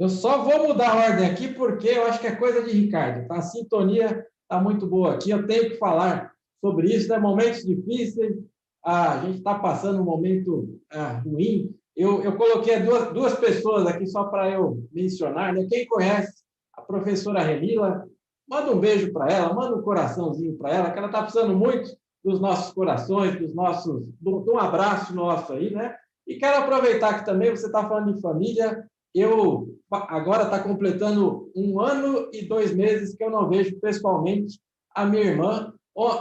Speaker 1: Eu só vou mudar a ordem aqui porque eu acho que é coisa de Ricardo, tá? A sintonia está muito boa aqui, eu tenho que falar sobre isso, né? Momentos difíceis, a gente está passando um momento ruim. Eu coloquei duas pessoas aqui só para eu mencionar, né? Quem conhece a professora Renila, manda um beijo para ela, manda um coraçãozinho para ela, que ela está precisando muito dos nossos corações, de um abraço nosso aí, né? E quero aproveitar que também você está falando de família, eu agora está completando 1 ano e 2 meses que eu não vejo pessoalmente a minha irmã.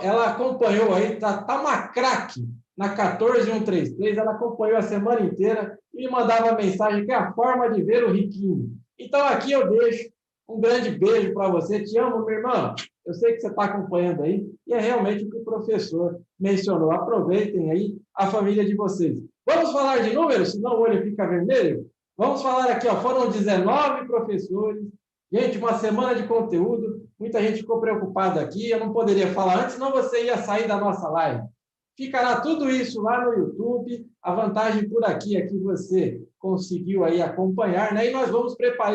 Speaker 1: Ela acompanhou aí, tá uma craque na 14133, ela acompanhou a semana inteira e me mandava mensagem que é a forma de ver o Riquinho. Então aqui eu deixo um grande beijo para você, te amo, minha irmã. Eu sei que você está acompanhando aí e é realmente o que o professor mencionou. Aproveitem aí a família de vocês. Vamos falar de números, senão o olho fica vermelho? Vamos falar aqui, foram 19 professores, gente, uma semana de conteúdo, muita gente ficou preocupada aqui, eu não poderia falar antes, senão você ia sair da nossa live. Ficará tudo isso lá no YouTube, a vantagem por aqui é que você conseguiu aí acompanhar, né? E nós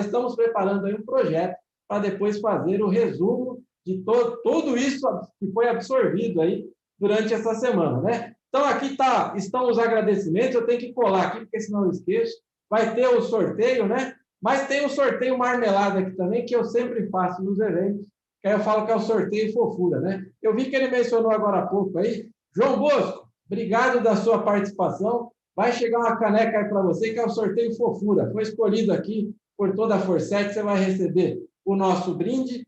Speaker 1: estamos preparando aí um projeto para depois fazer o resumo de tudo isso que foi absorvido aí durante essa semana, né? Então, aqui estão os agradecimentos, eu tenho que colar aqui, porque senão eu esqueço. Vai ter o sorteio, né? Mas tem o sorteio marmelada aqui também, que eu sempre faço nos eventos, que aí eu falo que é o sorteio fofura, né? Eu vi que ele mencionou agora há pouco aí. João Bosco, obrigado da sua participação. Vai chegar uma caneca aí para você, que é o sorteio fofura. Foi escolhido aqui por toda a Forset, você vai receber o nosso brinde.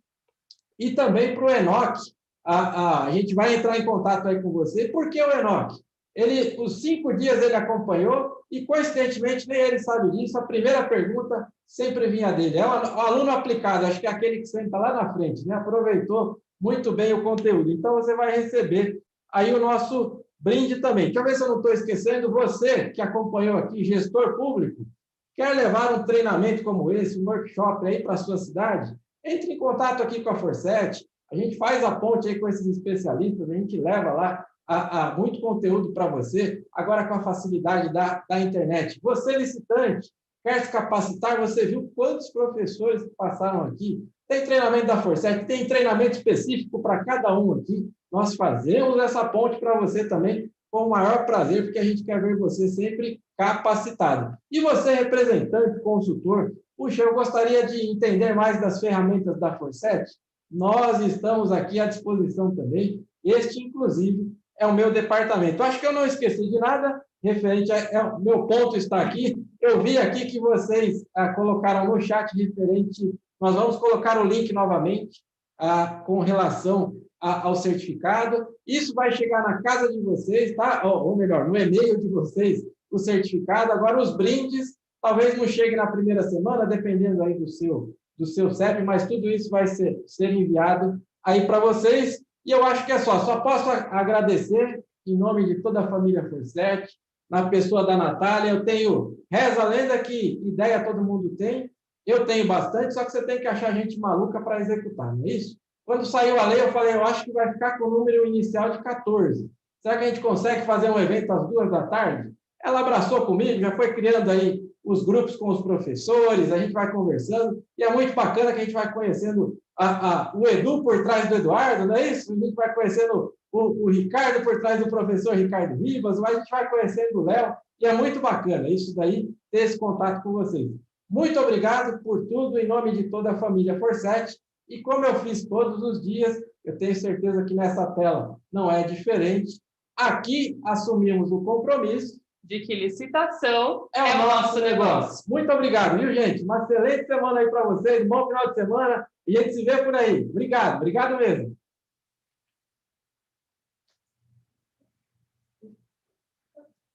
Speaker 1: E também para o Enoque, a gente vai entrar em contato aí com você. Por que o Enoque? Os 5 dias ele acompanhou e, coincidentemente, nem ele sabe disso. A primeira pergunta sempre vinha dele. É o aluno aplicado, acho que é aquele que senta lá na frente, né? Aproveitou muito bem o conteúdo. Então, você vai receber aí o nosso brinde também. Deixa eu ver se eu não estou esquecendo. Você que acompanhou aqui, gestor público, quer levar um treinamento como esse, um workshop aí para a sua cidade? Entre em contato aqui com a Forset. A gente faz a ponte aí com esses especialistas, a gente leva lá muito conteúdo para você, agora com a facilidade da internet. Você, licitante, quer se capacitar, você viu quantos professores passaram aqui? Tem treinamento da Forset, tem treinamento específico para cada um aqui. Nós fazemos essa ponte para você também com o maior prazer, porque a gente quer ver você sempre capacitado. E você, representante, consultor, puxa, eu gostaria de entender mais das ferramentas da Forset. Nós estamos aqui à disposição também. Este, inclusive, é o meu departamento. Acho que eu não esqueci de nada referente o meu ponto está aqui. Eu vi aqui que vocês colocaram no chat referente, nós vamos colocar o link novamente com relação ao certificado. Isso vai chegar na casa de vocês, tá? Ou melhor, no e-mail de vocês, o certificado. Agora, os brindes, talvez não chegue na primeira semana, dependendo aí do seu CEP, mas tudo isso vai ser enviado aí para vocês. E eu acho que é só posso agradecer em nome de toda a família Forset, na pessoa da Natália. Eu tenho, reza a lenda que ideia todo mundo tem, eu tenho bastante, só que você tem que achar gente maluca para executar, não é isso? Quando saiu a lei, eu falei, eu acho que vai ficar com o número inicial de 14. Será que a gente consegue fazer um evento às 14h? Ela abraçou comigo, já foi criando aí os grupos com os professores, a gente vai conversando, e é muito bacana que a gente vai conhecendo o Edu por trás do Eduardo, não é isso? A gente vai conhecendo o Ricardo por trás do professor Ricardo Ribas, a gente vai conhecendo o Léo, e é muito bacana isso daí, ter esse contato com vocês. Muito obrigado por tudo, em nome de toda a família Forset, e como eu fiz todos os dias, eu tenho certeza que nessa tela não é diferente. Aqui assumimos o compromisso
Speaker 5: de que licitação
Speaker 1: é o nosso negócio. Muito obrigado, viu, gente? Uma excelente semana aí para vocês, um bom final de semana, e a gente se vê por aí. Obrigado mesmo.